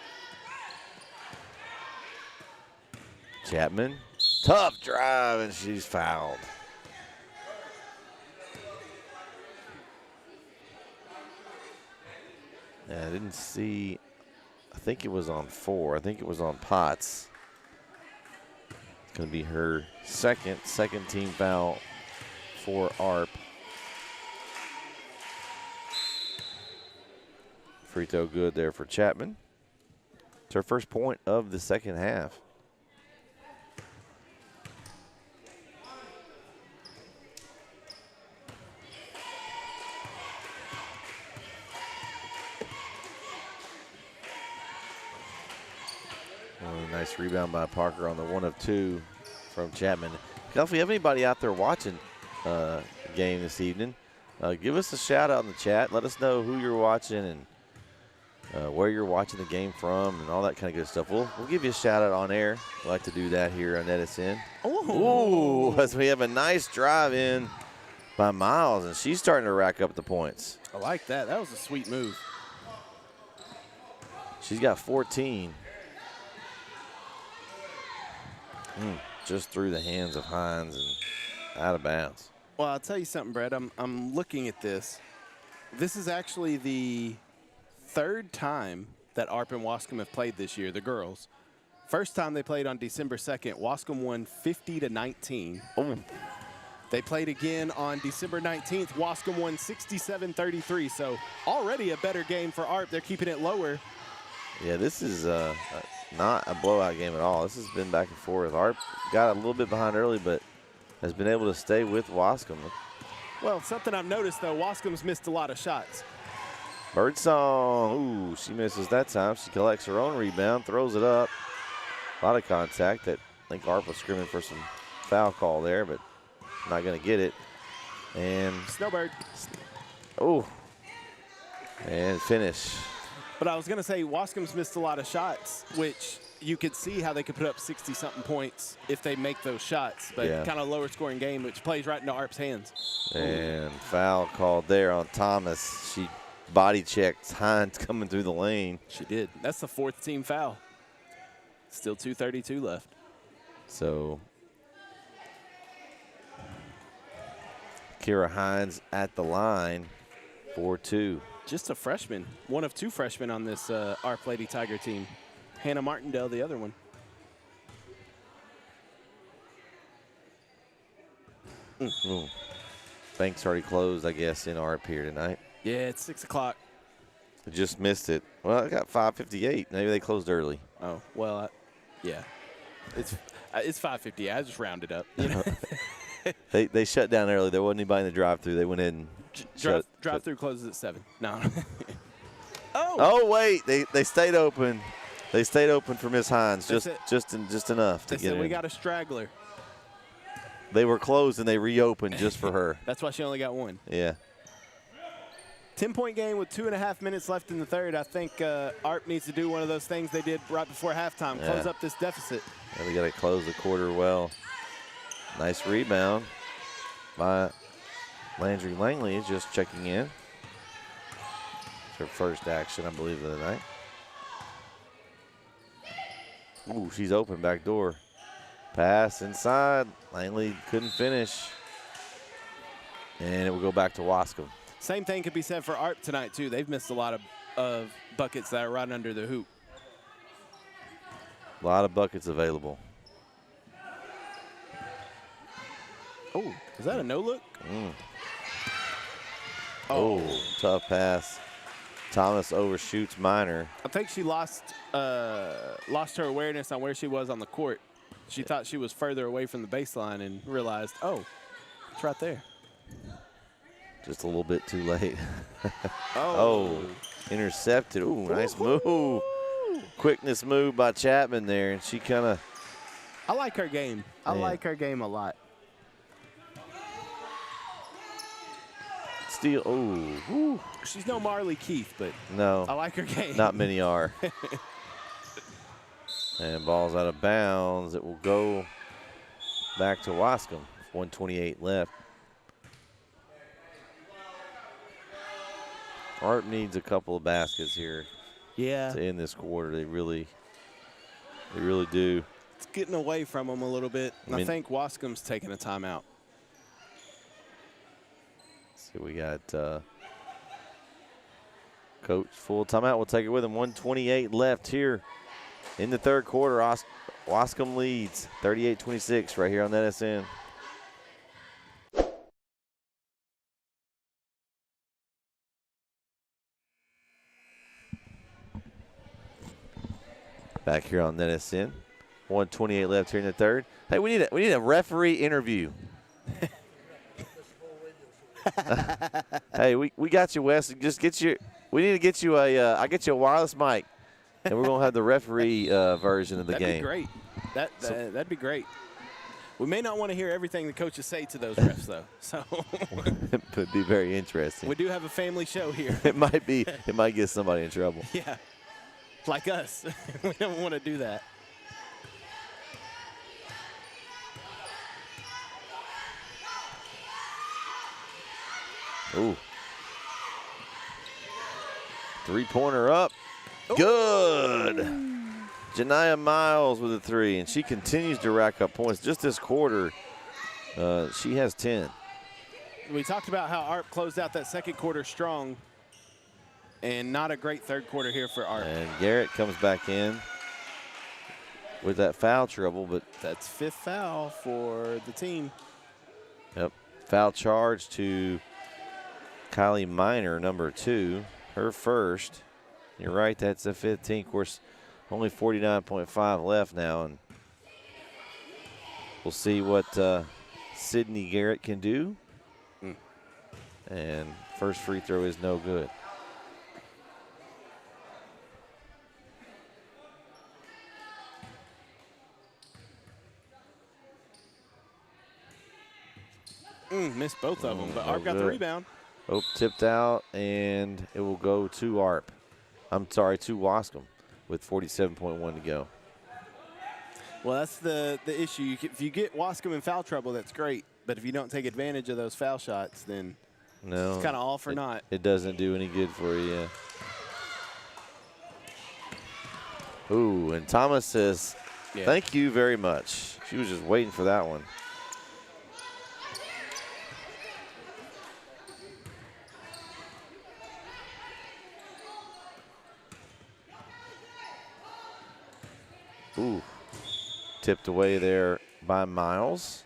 Chapman, tough drive, and she's fouled. Yeah, I didn't see. I think it was on 4. I think it was on Potts. It's going to be her second team foul for ARP. Free throw good there for Chapman. It's her first point of the second half. Nice rebound by Parker on the 1 of 2 from Chapman. If you have anybody out there watching the game this evening, give us a shout out in the chat. Let us know who you're watching and where you're watching the game from and all that kind of good stuff. We'll give you a shout out on air. We like to do that here on Edison. Ooh, as we have a nice drive in by Miles, and she's starting to rack up the points. I like that. That was a sweet move. She's got 14. Just through the hands of Hines and out of bounds. Well, I'll tell you something, Brett. I'm looking at this. This is actually the 3rd time that ARP and Waskom have played this year, the girls. First time they played on December 2nd, Waskom won 50-19. Oh. They played again on December 19th. Waskom won 67-33. So already a better game for ARP. They're keeping it lower. Yeah, this is not a blowout game at all. This has been back and forth. ARP got a little bit behind early, but has been able to stay with Waskom. Well, something I've noticed, though, Waskom's missed a lot of shots. Birdsong, ooh, she misses that time. She collects her own rebound, throws it up. A lot of contact. I think ARP was screaming for some foul call there, but not going to get it. And Snowbird. oh, and finish. But I was going to say Waskom's missed a lot of shots, which you could see how they could put up 60-something points if they make those shots. But Yeah. kind of lower scoring game, which plays right into ARP's hands. And foul called there on Thomas. She body checked Hines coming through the lane. She did. That's the 4th team foul. Still 2:32 left. So Kira Hines at the line, 4-2. Just a freshman. One of 2 freshmen on this ARP Lady Tiger team. Hannah Martindale, the other one. Ooh. Bank's already closed, I guess, in ARP here tonight. Yeah, it's 6 o'clock. I just missed it. Well, I got 5:58. Maybe they closed early. Oh, well, yeah. It's 5:50. I just rounded up. You know? They shut down early. There wasn't anybody in the drive-through. They went in. Drive-through closes at 7. No. Oh, wait. They stayed open. They stayed open for Miss Hines, just enough to They get said in. we got a straggler. They were closed and they reopened just for her. That's why she only got 1. Yeah. 10-point game with 2.5 minutes left in the third. I think ARP needs to do one of those things they did right before halftime, close up this deficit. Yeah, we got to close the quarter well. Nice rebound by Landry Langley, just checking in. It's her first action, I believe, of the night. Ooh, she's open, back door. Pass inside. Langley couldn't finish. And it will go back to Waskom. Same thing could be said for ARP tonight, too. They've missed a lot of buckets that are right under the hoop. A lot of buckets available. Oh, is that a no-look? Oh, tough pass. Thomas overshoots Minor. I think she lost her awareness on where she was on the court. She thought she was further away from the baseline and realized, oh, it's right there. Just a little bit too late. Oh. Intercepted. Ooh, nice move. Quickness move by Chapman there, and she kind of. I like her game. I like her game a lot. Steal. Ooh. She's no Marley Keith, but No. I like her game. Not many are. And ball's out of bounds. It will go back to Waskom. 1:28 left. ARP needs a couple of baskets here Yeah. to end this quarter. They really do. It's getting away from them a little bit. I mean, I think Waskom's taking a timeout. So we got Coach full timeout. We'll take it with him. 1:28 left here in the third quarter. Waskom leads 38-26 right here on NSN. Back here on NSN. 1:28 left here in the third. Hey, we need a referee interview. Hey, we got you, Wes. Just get you. We need to get you I get you a wireless mic, and we're gonna have the referee version of the game. That'd be great. That'd be great. We may not want to hear everything the coaches say to those refs, though. So It would be very interesting. we do have a family show here. It might be. It might get somebody in trouble. Yeah, like us. We don't want to do that. Ooh. Three-pointer up. Good. Janiyah Miles with a 3, and she continues to rack up points. Just this quarter, she has 10. We talked about how ARP closed out that second quarter strong, and not a great third quarter here for ARP. And Garrett comes back in with that foul trouble, but That's 5th foul for the team. yep, foul charge to Kylie Minor, number 2, her first. You're right, that's the 15th. Of course, only 49.5 left now, and we'll see what Sydney Garrett can do. And first free throw is no good. Missed both of them, but no ARP got the good. rebound. Oh, tipped out, and it will go to ARP. I'm sorry, to Waskom with 47.1 to go. Well, that's the issue. If you get Waskom in foul trouble, that's great. But if you don't take advantage of those foul shots, then No, it's kind of all for naught. It doesn't do any good for you, yeah. Ooh, and Thomas says, thank you very much. She was just waiting for that one. Ooh, tipped away there by Miles.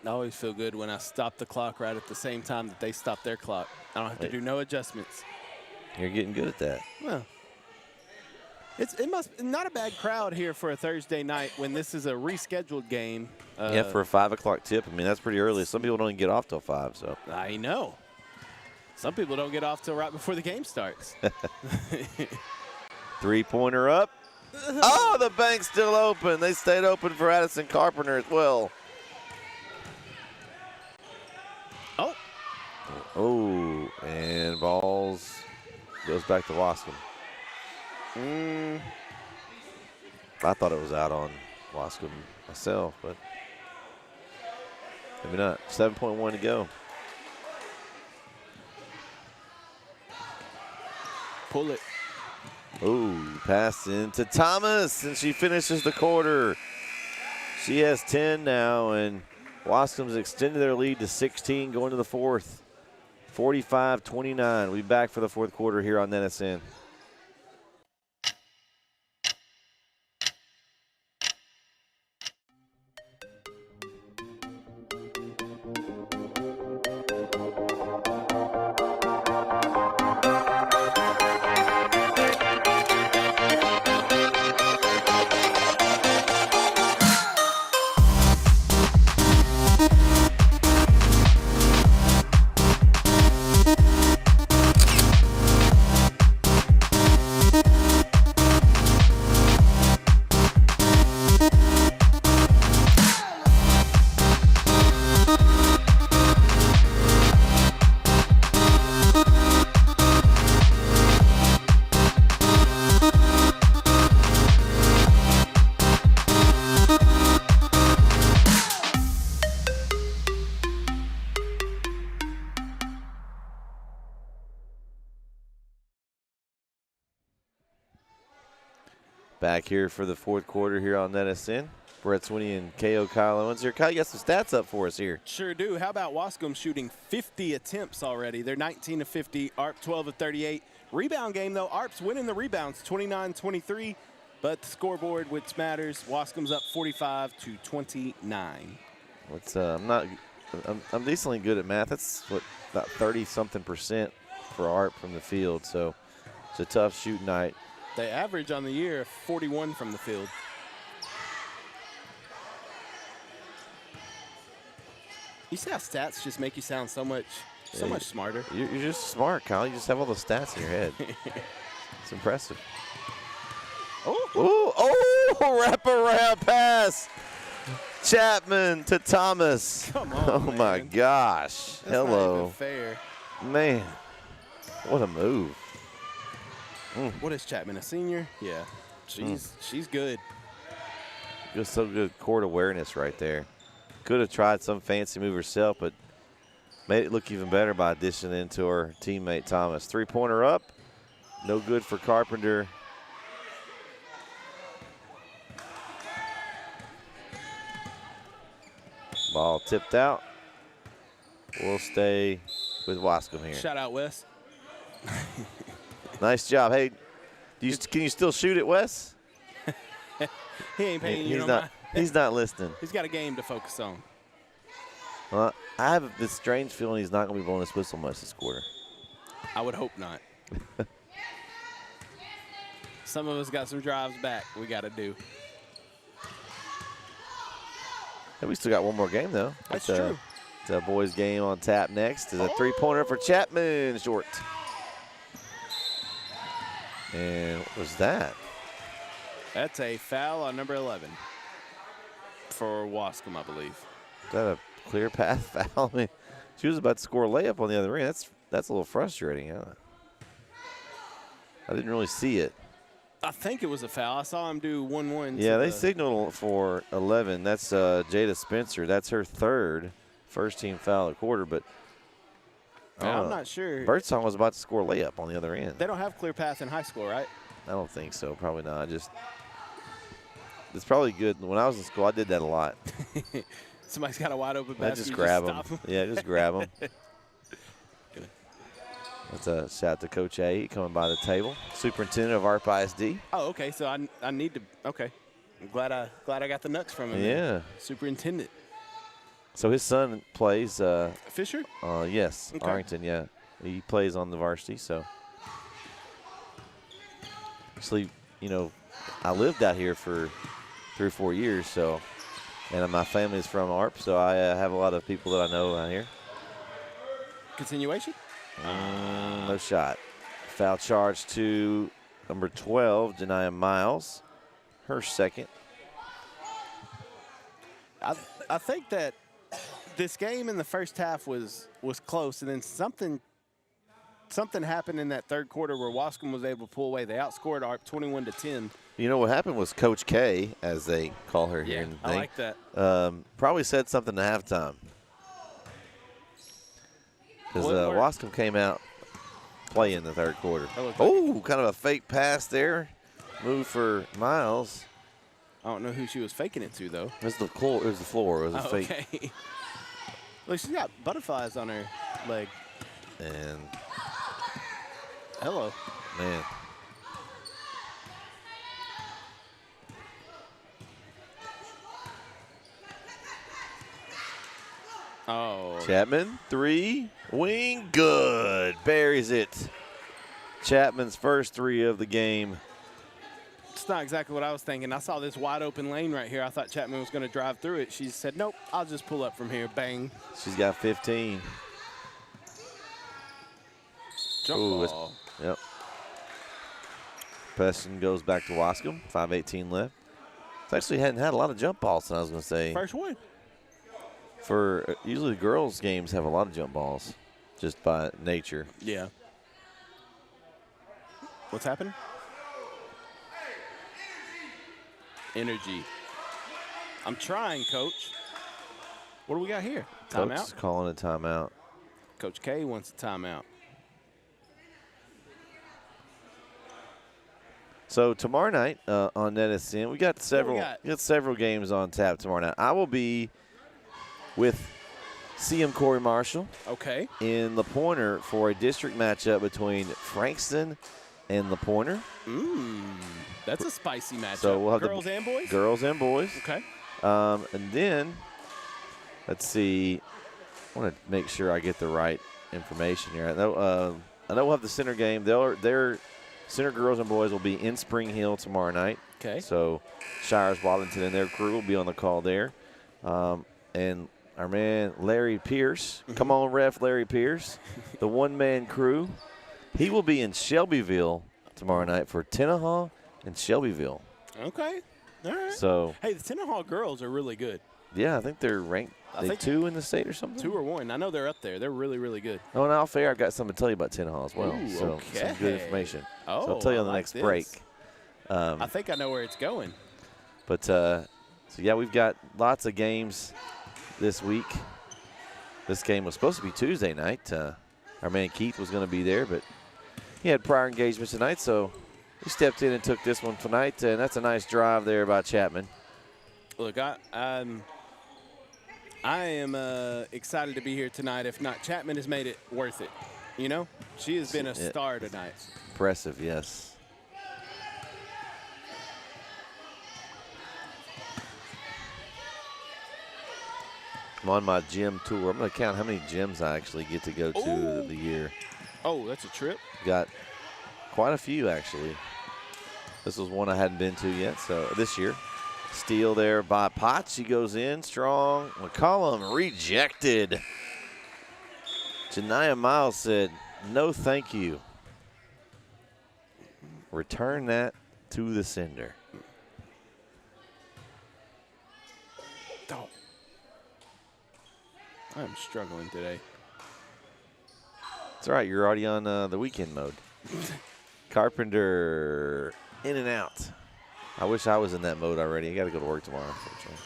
I always feel good when I stop the clock right at the same time that they stop their clock. I don't have to do no adjustments. You're getting good at that. Well, it must not a bad crowd here for a Thursday night when this is a rescheduled game. Yeah, for a 5 o'clock tip. I mean, that's pretty early. Some people don't get off till 5. So I know. Some people don't get off till right before the game starts. 3-pointer up. Oh, the bank's still open. They stayed open for Addison Carpenter as well. Oh. Oh, and balls goes back to Waskom. I thought it was out on Waskom myself, but maybe not. 7.1 to go. Pull it. Ooh, pass into Thomas, and she finishes the quarter. She has 10 now, and Waskom's extended their lead to 16 going to the fourth. 45-29. We'll be back for the fourth quarter here on NSN. Back here for the fourth quarter here on NSN. Brett Swinney and KO Kyle Owens here. Kyle, you got some stats up for us here. Sure do. How about Waskom shooting 50 attempts already? They're 19 of 50, ARP 12 of 38. Rebound game, though, ARP's winning the rebounds 29-23, but the scoreboard, which matters, Waskom's up 45-29. I'm decently good at math. That's what, about 30-something% for ARP from the field, so it's a tough shoot night. They average on the year 41 from the field. You see how stats just make you sound so much smarter? You're just smart, Kyle. You just have all the stats in your head. It's impressive. Oh, wraparound pass. Chapman to Thomas. Come on, oh, man. My gosh. That's Hello. not even fair. Man, what a move. What is Chapman, a senior? Yeah, she's good. Just so good court awareness right there. Could have tried some fancy move herself, but made it look even better by dishing into her teammate Thomas. 3-pointer up, no good for Carpenter. Ball tipped out. We'll stay with Waskom here. Shout out, Wes. Nice job. Hey, can you still shoot it, Wes? He ain't paying you. He's not listening. He's got a game to focus on. Well, I have this strange feeling he's not going to be blowing his whistle much this quarter. I would hope not. Some of us got some drives back we got to do. Hey, we still got one more game, though. That's true. It's a boys' game on tap next. Is a 3-pointer for Chapman, short. And what was that? That's a foul on number 11 for Waskom, I believe. Is that a clear path foul? I mean, she was about to score a layup on the other end. That's a little frustrating, huh? I didn't really see it. I think it was a foul. I saw him do 1-1. Yeah, they signaled for 11. That's Jada Spencer. That's her third first-team foul of the quarter. But I'm not sure. Birdsong was about to score a layup on the other end. They don't have clear path in high school, right? I don't think so. Probably not. It's probably good. When I was in school, I did that a lot. Somebody's got a wide open I basket. just you grab stop them. Yeah, just grab them. That's a shout to Coach A coming by the table. Superintendent of ARP ISD. Oh, okay. So I need to. Okay. I'm glad I got the nuts from him. Yeah. Superintendent. So his son plays. Fisher? Yes, Okay. Arlington. Yeah, he plays on the varsity. So actually, I lived out here for 3 or 4 years. So, and my family's from ARP, so I have a lot of people that I know out here. Continuation? No shot. Foul charge to number 12, Janiyah Miles. Her second. I think that this game in the first half was close, and then something happened in that third quarter where Waskom was able to pull away. They outscored ARP 21-10. You know what happened was Coach K, as they call her here in the I thing, like that. probably said something at halftime. Because Waskom came out playing the third quarter. Oh, kind of a fake pass there. Move for Miles. I don't know who she was faking it to, though. It was the floor. It was a fake. Okay. Look, she's got butterflies on her leg. And hello. Man. Oh. Chapman, 3, wing, good. Buries it. Chapman's first 3 of the game. It's not exactly what I was thinking. I saw this wide open lane right here. I thought Chapman was going to drive through it. She said, nope, I'll just pull up from here. Bang. She's got 15. Jump ball. Yep. Possession goes back to Waskom. 5:18 left. It's actually hadn't had a lot of jump balls, I was going to say. First one. For usually the girls' games have a lot of jump balls, just by nature. Yeah. What's happening? Energy. I'm trying, Coach. What do we got here? Coach Timeout? is calling a timeout. Coach K wants a timeout. So tomorrow night on NSN, we got several games on tap tomorrow night. I will be with CM Corey Marshall. Okay. In La Pointer for a district matchup between Frankston and La Pointer. That's a spicy matchup. So we'll have girls and boys? Girls and boys. Okay. And then, let's see. I want to make sure I get the right information here. I know we'll have the center game. Their center girls and boys will be in Spring Hill tomorrow night. Okay. So Shires Waddington and their crew will be on the call there. And our man Larry Pierce, come on, ref Larry Pierce, the one-man crew, he will be in Shelbyville tomorrow night for Tenaha and Shelbyville. Okay. All right. So, hey, the Tenaha girls are really good. Yeah, I think they're ranked 2 in the state or something. 2 or 1. I know they're up there. They're really, really good. Oh, and off air, I've got something to tell you about Tenaha as well. Ooh, so okay. some good information. Oh, so I'll tell you on the I like next this. break. I think I know where it's going. But, so yeah, we've got lots of games this week. This game was supposed to be Tuesday night. Our man Keith was going to be there, but he had prior engagements tonight, so he stepped in and took this one tonight, and that's a nice drive there by Chapman. Look, I am excited to be here tonight. If not, Chapman has made it worth it. You know, she has been a star tonight. Impressive, yes. I'm on my gym tour. I'm going to count how many gyms I actually get to go to the year. Oh, that's a trip? Got quite a few, actually. This was one I hadn't been to yet, so this year. Steal there by Potts. He goes in strong. McCollum rejected. Janiyah Miles said, no thank you. Return that to the sender. Oh. I'm struggling today. It's all right. You're already on the weekend mode. Carpenter in and out. I wish I was in that mode already. I got to go to work tomorrow, unfortunately.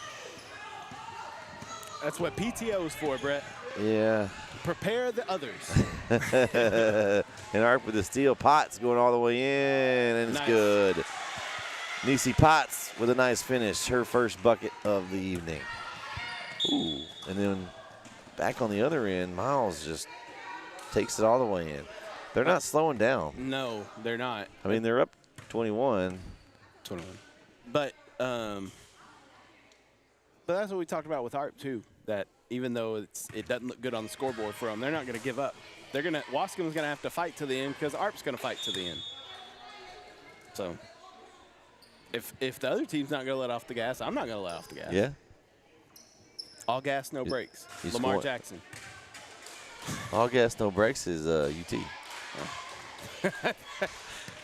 That's what PTO is for, Brett. Yeah. Prepare the others. And Arp with the steal. Potts going all the way in, and it's Nice. good. Nisi Potts with a nice finish. Her first bucket of the evening. Ooh. And then back on the other end, Miles just takes it all the way in. They're not slowing down. No, they're not. I mean, they're up 21. 21. But that's what we talked about with Arp too. That even though it doesn't look good on the scoreboard for them, they're not going to give up. Waskom's going to have to fight to the end because Arp's going to fight to the end. So if the other team's not going to let off the gas, I'm not going to let off the gas. Yeah. All gas, no brakes. He's Lamar scoring. Jackson. All gas, no brakes is UT.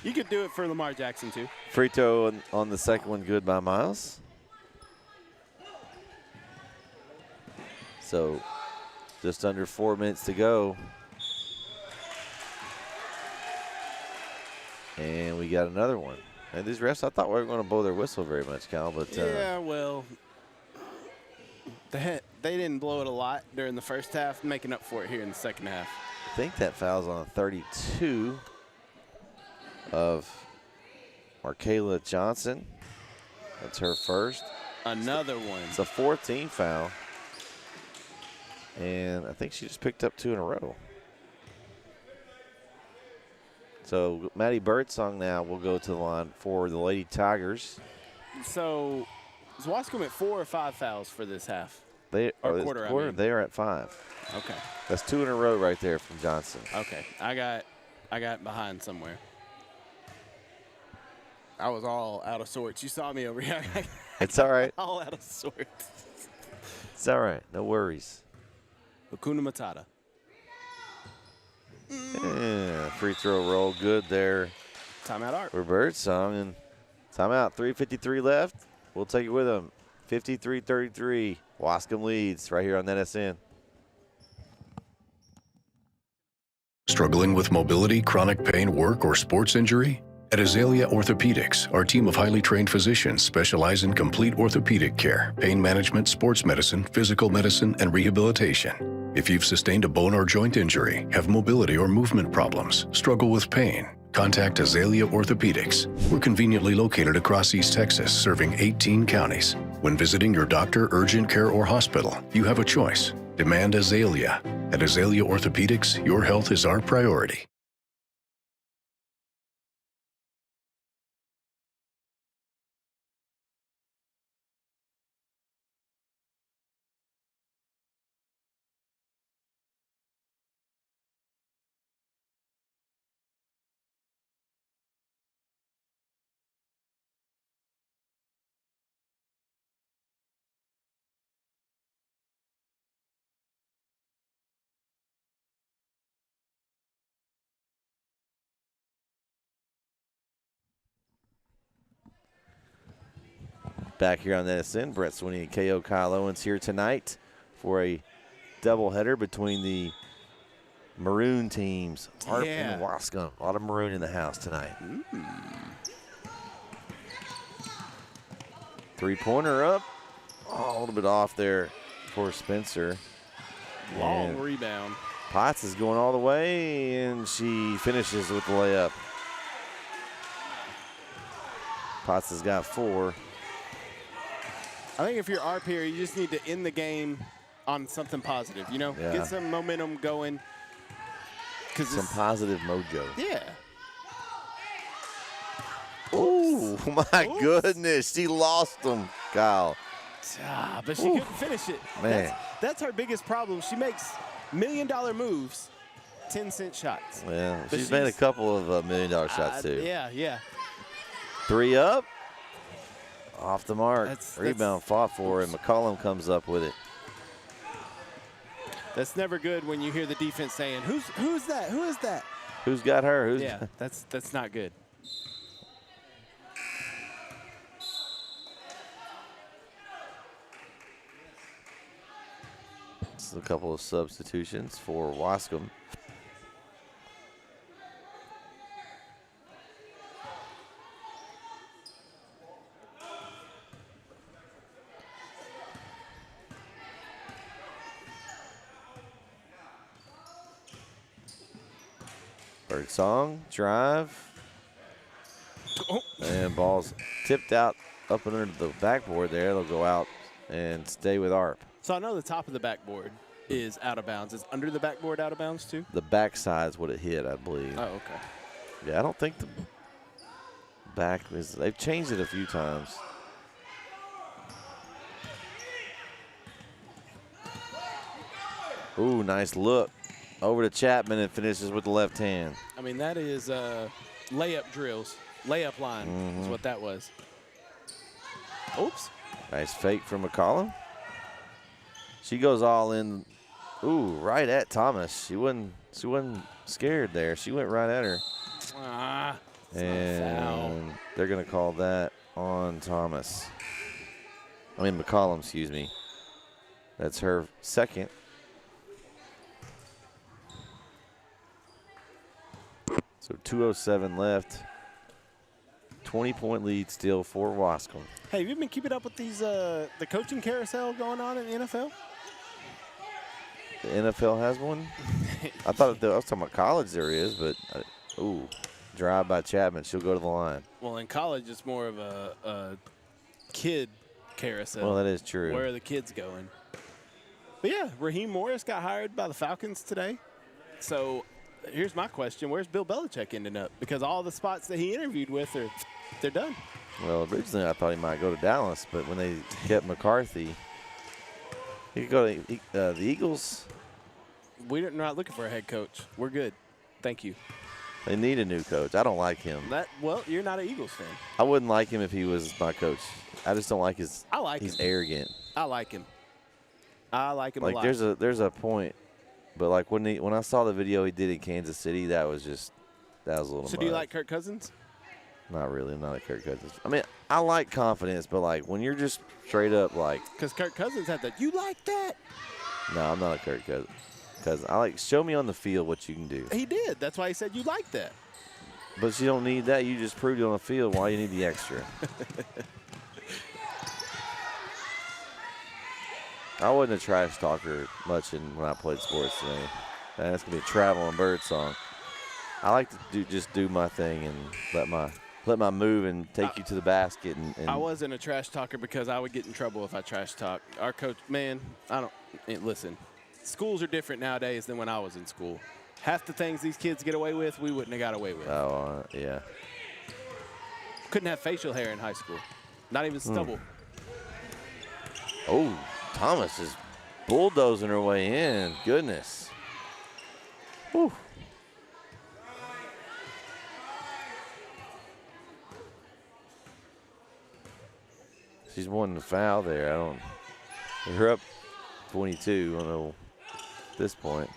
You could do it for Lamar Jackson too. Free throw on the second one, good by Miles. So just under 4 minutes to go. And we got another one. And these refs, I thought we weren't going to blow their whistle very much, Cal. But Yeah, well, they didn't blow it a lot during the first half, making up for it here in the second half. I think that foul's on a 32 of Markayla Johnson. That's her first. Another one. It's a 14 foul. And I think she just picked up 2 in a row. So Maddie Birdsong now will go to the line for the Lady Tigers. So is Waskom at 4 or 5 fouls for this half? They Or this quarter, I quarter, mean. they are at 5. Okay. That's 2 in a row right there from Johnson. Okay. I got behind somewhere. I was all out of sorts. You saw me over here. It's all right. All out of sorts. It's all right. No worries. Hakuna Matata. Yeah, free throw roll good there Timeout Art. for Birdsong. And timeout, 3:53 left. We'll take it with them. 53-33. Waskom leads right here on NSN. Struggling with mobility, chronic pain, work, or sports injury? At Azalea Orthopedics, our team of highly trained physicians specialize in complete orthopedic care, pain management, sports medicine, physical medicine, and rehabilitation. If you've sustained a bone or joint injury, have mobility or movement problems, struggle with pain, contact Azalea Orthopedics. We're conveniently located across East Texas, serving 18 counties. When visiting your doctor, urgent care, or hospital, you have a choice. Demand Azalea. At Azalea Orthopedics, your health is our priority. Back here on NSN, Brett Swinney and KO Kyle Owens here tonight for a doubleheader between the Maroon teams, Arp and Waskom. A lot of Maroon in the house tonight. Three-pointer up. Oh, a little bit off there for Spencer. Long And rebound. Potts is going all the way, and she finishes with the layup. Potts has got 4. I think if you're Arp here, you just need to end the game on something positive, you know? Yeah. Get some momentum going. Some positive mojo. Yeah. Oh, my goodness. She lost them, Kyle. But she couldn't finish it. Man. That's her biggest problem. She makes $1 million moves, 10-cent shots. Well, But she's made a couple of $1 million shots, too. Yeah. 3 up. Off the mark. That's- Rebound fought for, and McCollum comes up with it. That's never good when you hear the defense saying, who's that? Who is that? Who's got her? Yeah, that's not good. Just a couple of substitutions for Waskom. Birdsong, drive. Oh. And ball's tipped out up and under the backboard there. They'll go out and stay with ARP. So I know the top of the backboard is out of bounds. Is under the backboard out of bounds too? The backside's what it hit, I believe. Oh, okay. Yeah, I don't think the back is. They've changed it a few times. Ooh, nice look. Over to Chapman and finishes with the left hand. I mean, that is layup drills. Layup line is what that was. Oops. Nice fake from McCollum. She goes all in. Ooh, right at Thomas. She wasn't scared there. She went right at her. And they're going to call that on Thomas. I mean, McCollum, excuse me. That's her second. So 2:07 left. 20-point lead still for Waskom. Hey, have you been keeping up with these the coaching carousel going on in the NFL? The NFL has one? I thought I was talking about college there is, but ooh, drive by Chapman. She'll go to the line. Well, in college, it's more of a kid carousel. Well, that is true. Where are the kids going? But yeah, Raheem Morris got hired by the Falcons today. So here's my question: where's Bill Belichick ending up? Because all the spots that he interviewed with they're done. Well, originally I thought he might go to Dallas, but when they kept McCarthy, he could go to the Eagles. We're not looking for a head coach. We're good. Thank you. They need a new coach. I don't like him. Well, you're not an Eagles fan. I wouldn't like him if he was my coach. I just don't like his. I like he's him. Arrogant. I like him. I like him a lot. There's a point, but like when I saw the video he did in Kansas City, that was a little. So do you like Kirk Cousins? Not really. I'm not a Kirk Cousins. I mean, I like confidence, but like when you're just straight up like. Because Kirk Cousins had that. You like that? No, I'm not a Kirk Cousins. Because I like show me on the field what you can do. He did. That's why he said you like that. But you don't need that. You just proved it on the field. Why you need the extra? I wasn't a trash talker much when I played sports today. That's gonna be a travel and bird song. I like to do my thing and let my move and take you to the basket. And I wasn't a trash talker because I would get in trouble if I trash talked. Our coach, man, listen. Schools are different nowadays than when I was in school. Half the things these kids get away with, we wouldn't have got away with. Oh, yeah. Couldn't have facial hair in high school. Not even stubble. Oh, Thomas is bulldozing her way in. Goodness. Whew. She's wanting to foul there. They're up 22. I don't know at this point.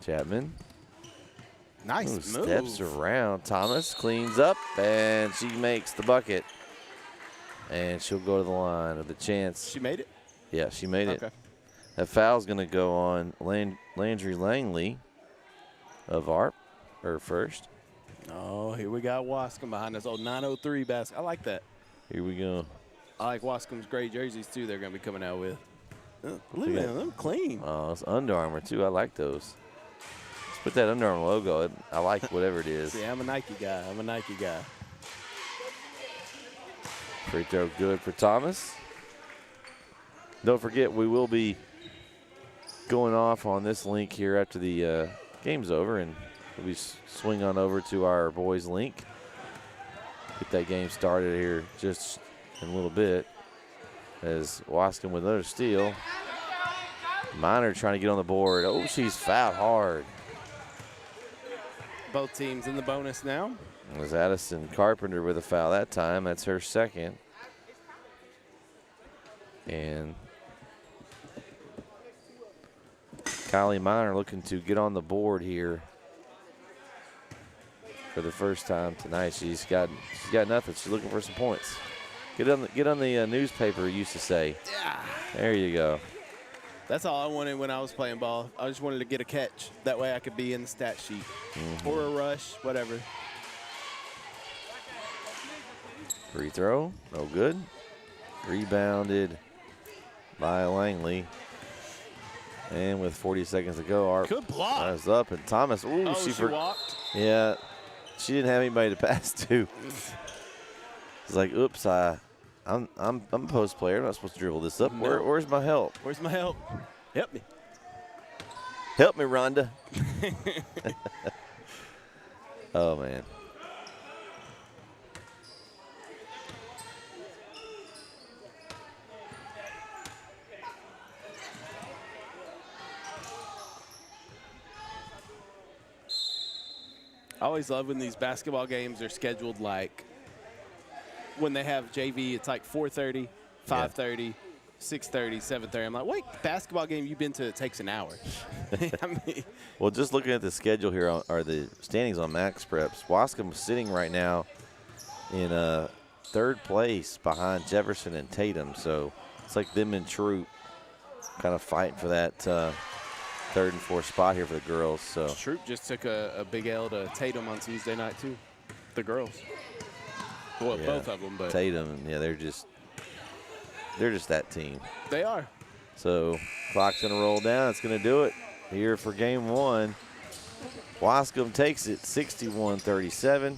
Chapman. Nice move. Steps around. Thomas cleans up, and she makes the bucket. And she'll go to the line with a chance. She made it? Yeah, she made it. Okay. That foul's going to go on Landry Langley of ARP, her first. Oh, here we got Waskom behind us. Old 903 basket. I like that. Here we go. I like Waskom's gray jerseys, too, they're going to be coming out with. Look at them, clean. Oh, it's Under Armour, too. I like those. Let's put that Under Armour logo. I like whatever it is. See, I'm a Nike guy. Free throw good for Thomas. Don't forget, we will be going off on this link here after the game's over, and we'll be swing on over to our boys link. Get that game started here just in a little bit. As Waskom with another steal. Minor trying to get on the board. Oh, she's fouled hard. Both teams in the bonus now. It was Addison Carpenter with a foul that time. That's her second. And Kylie Minor looking to get on the board here for the first time tonight. She's got nothing. She's looking for some points. Get on the newspaper, used to say. Yeah. There you go. That's all I wanted when I was playing ball. I just wanted to get a catch. That way I could be in the stat sheet. Or a rush, whatever. Free throw, no good. Rebounded by Langley. And with 40 seconds to go, Arp Good block. is up, and Thomas, ooh, Oh, she walked. Yeah, she didn't have anybody to pass to. It's like, oops, I'm a post player. I'm not supposed to dribble this up. No. Where's my help? Where's my help? Help me. Help me, Rhonda. Oh, man. I always love when these basketball games are scheduled like when they have JV, it's like 4:30, 5:30, 6:30, 7:30. I'm like, wait, basketball game you've been to, it takes an hour. I mean, Well, just looking at the schedule here, are the standings on Max Preps. Waskom sitting right now in third place behind Jefferson and Tatum. So it's like them and Troop kind of fighting for that third and fourth spot here for the girls. So Troop just took a big L to Tatum on Tuesday night too. The girls. Well, yeah, both of them, but Tatum, yeah, they're just that team. they are. So clock's gonna roll down. It's gonna do it here for game one. Waskom takes it 61-37.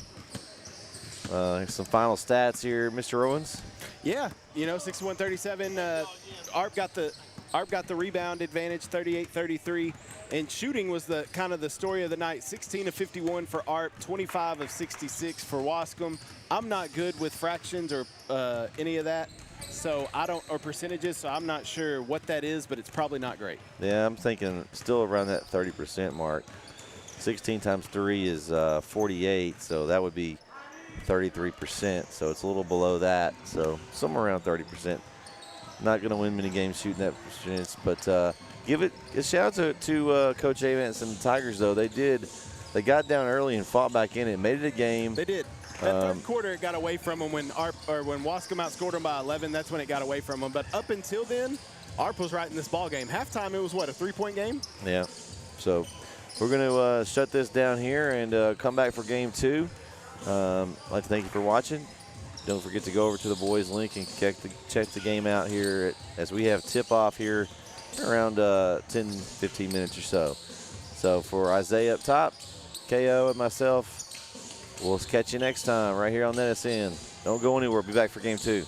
Some final stats here, Mr. Owens. Yeah, 61-37. Arp got the rebound advantage, 38-33, and shooting was the kind of the story of the night. 16 of 51 for Arp, 25 of 66 for Waskom. I'm not good with fractions or any of that, so or percentages. So I'm not sure what that is, but it's probably not great. Yeah, I'm thinking still around that 30% mark. 16 times 3 is 48, so that would be 33%. So it's a little below that. So somewhere around 30%. Not going to win many games shooting that percentage, but give it a shout out to Coach Avance and the Tigers, though. They got down early and fought back in it, made it a game. They did. That third quarter, it got away from them when Waskom outscored them by 11. That's when it got away from them. But up until then, Arp was right in this ball game. Halftime, it was what, a 3-point game? Yeah. So we're going to shut this down here and come back for game two. I'd like to thank you for watching. Don't forget to go over to the boys link and check the game out here as we have tip-off here around 10, 15 minutes or so. So for Isaiah up top, KO, and myself, we'll catch you next time right here on NSN. Don't go anywhere. We'll be back for game two.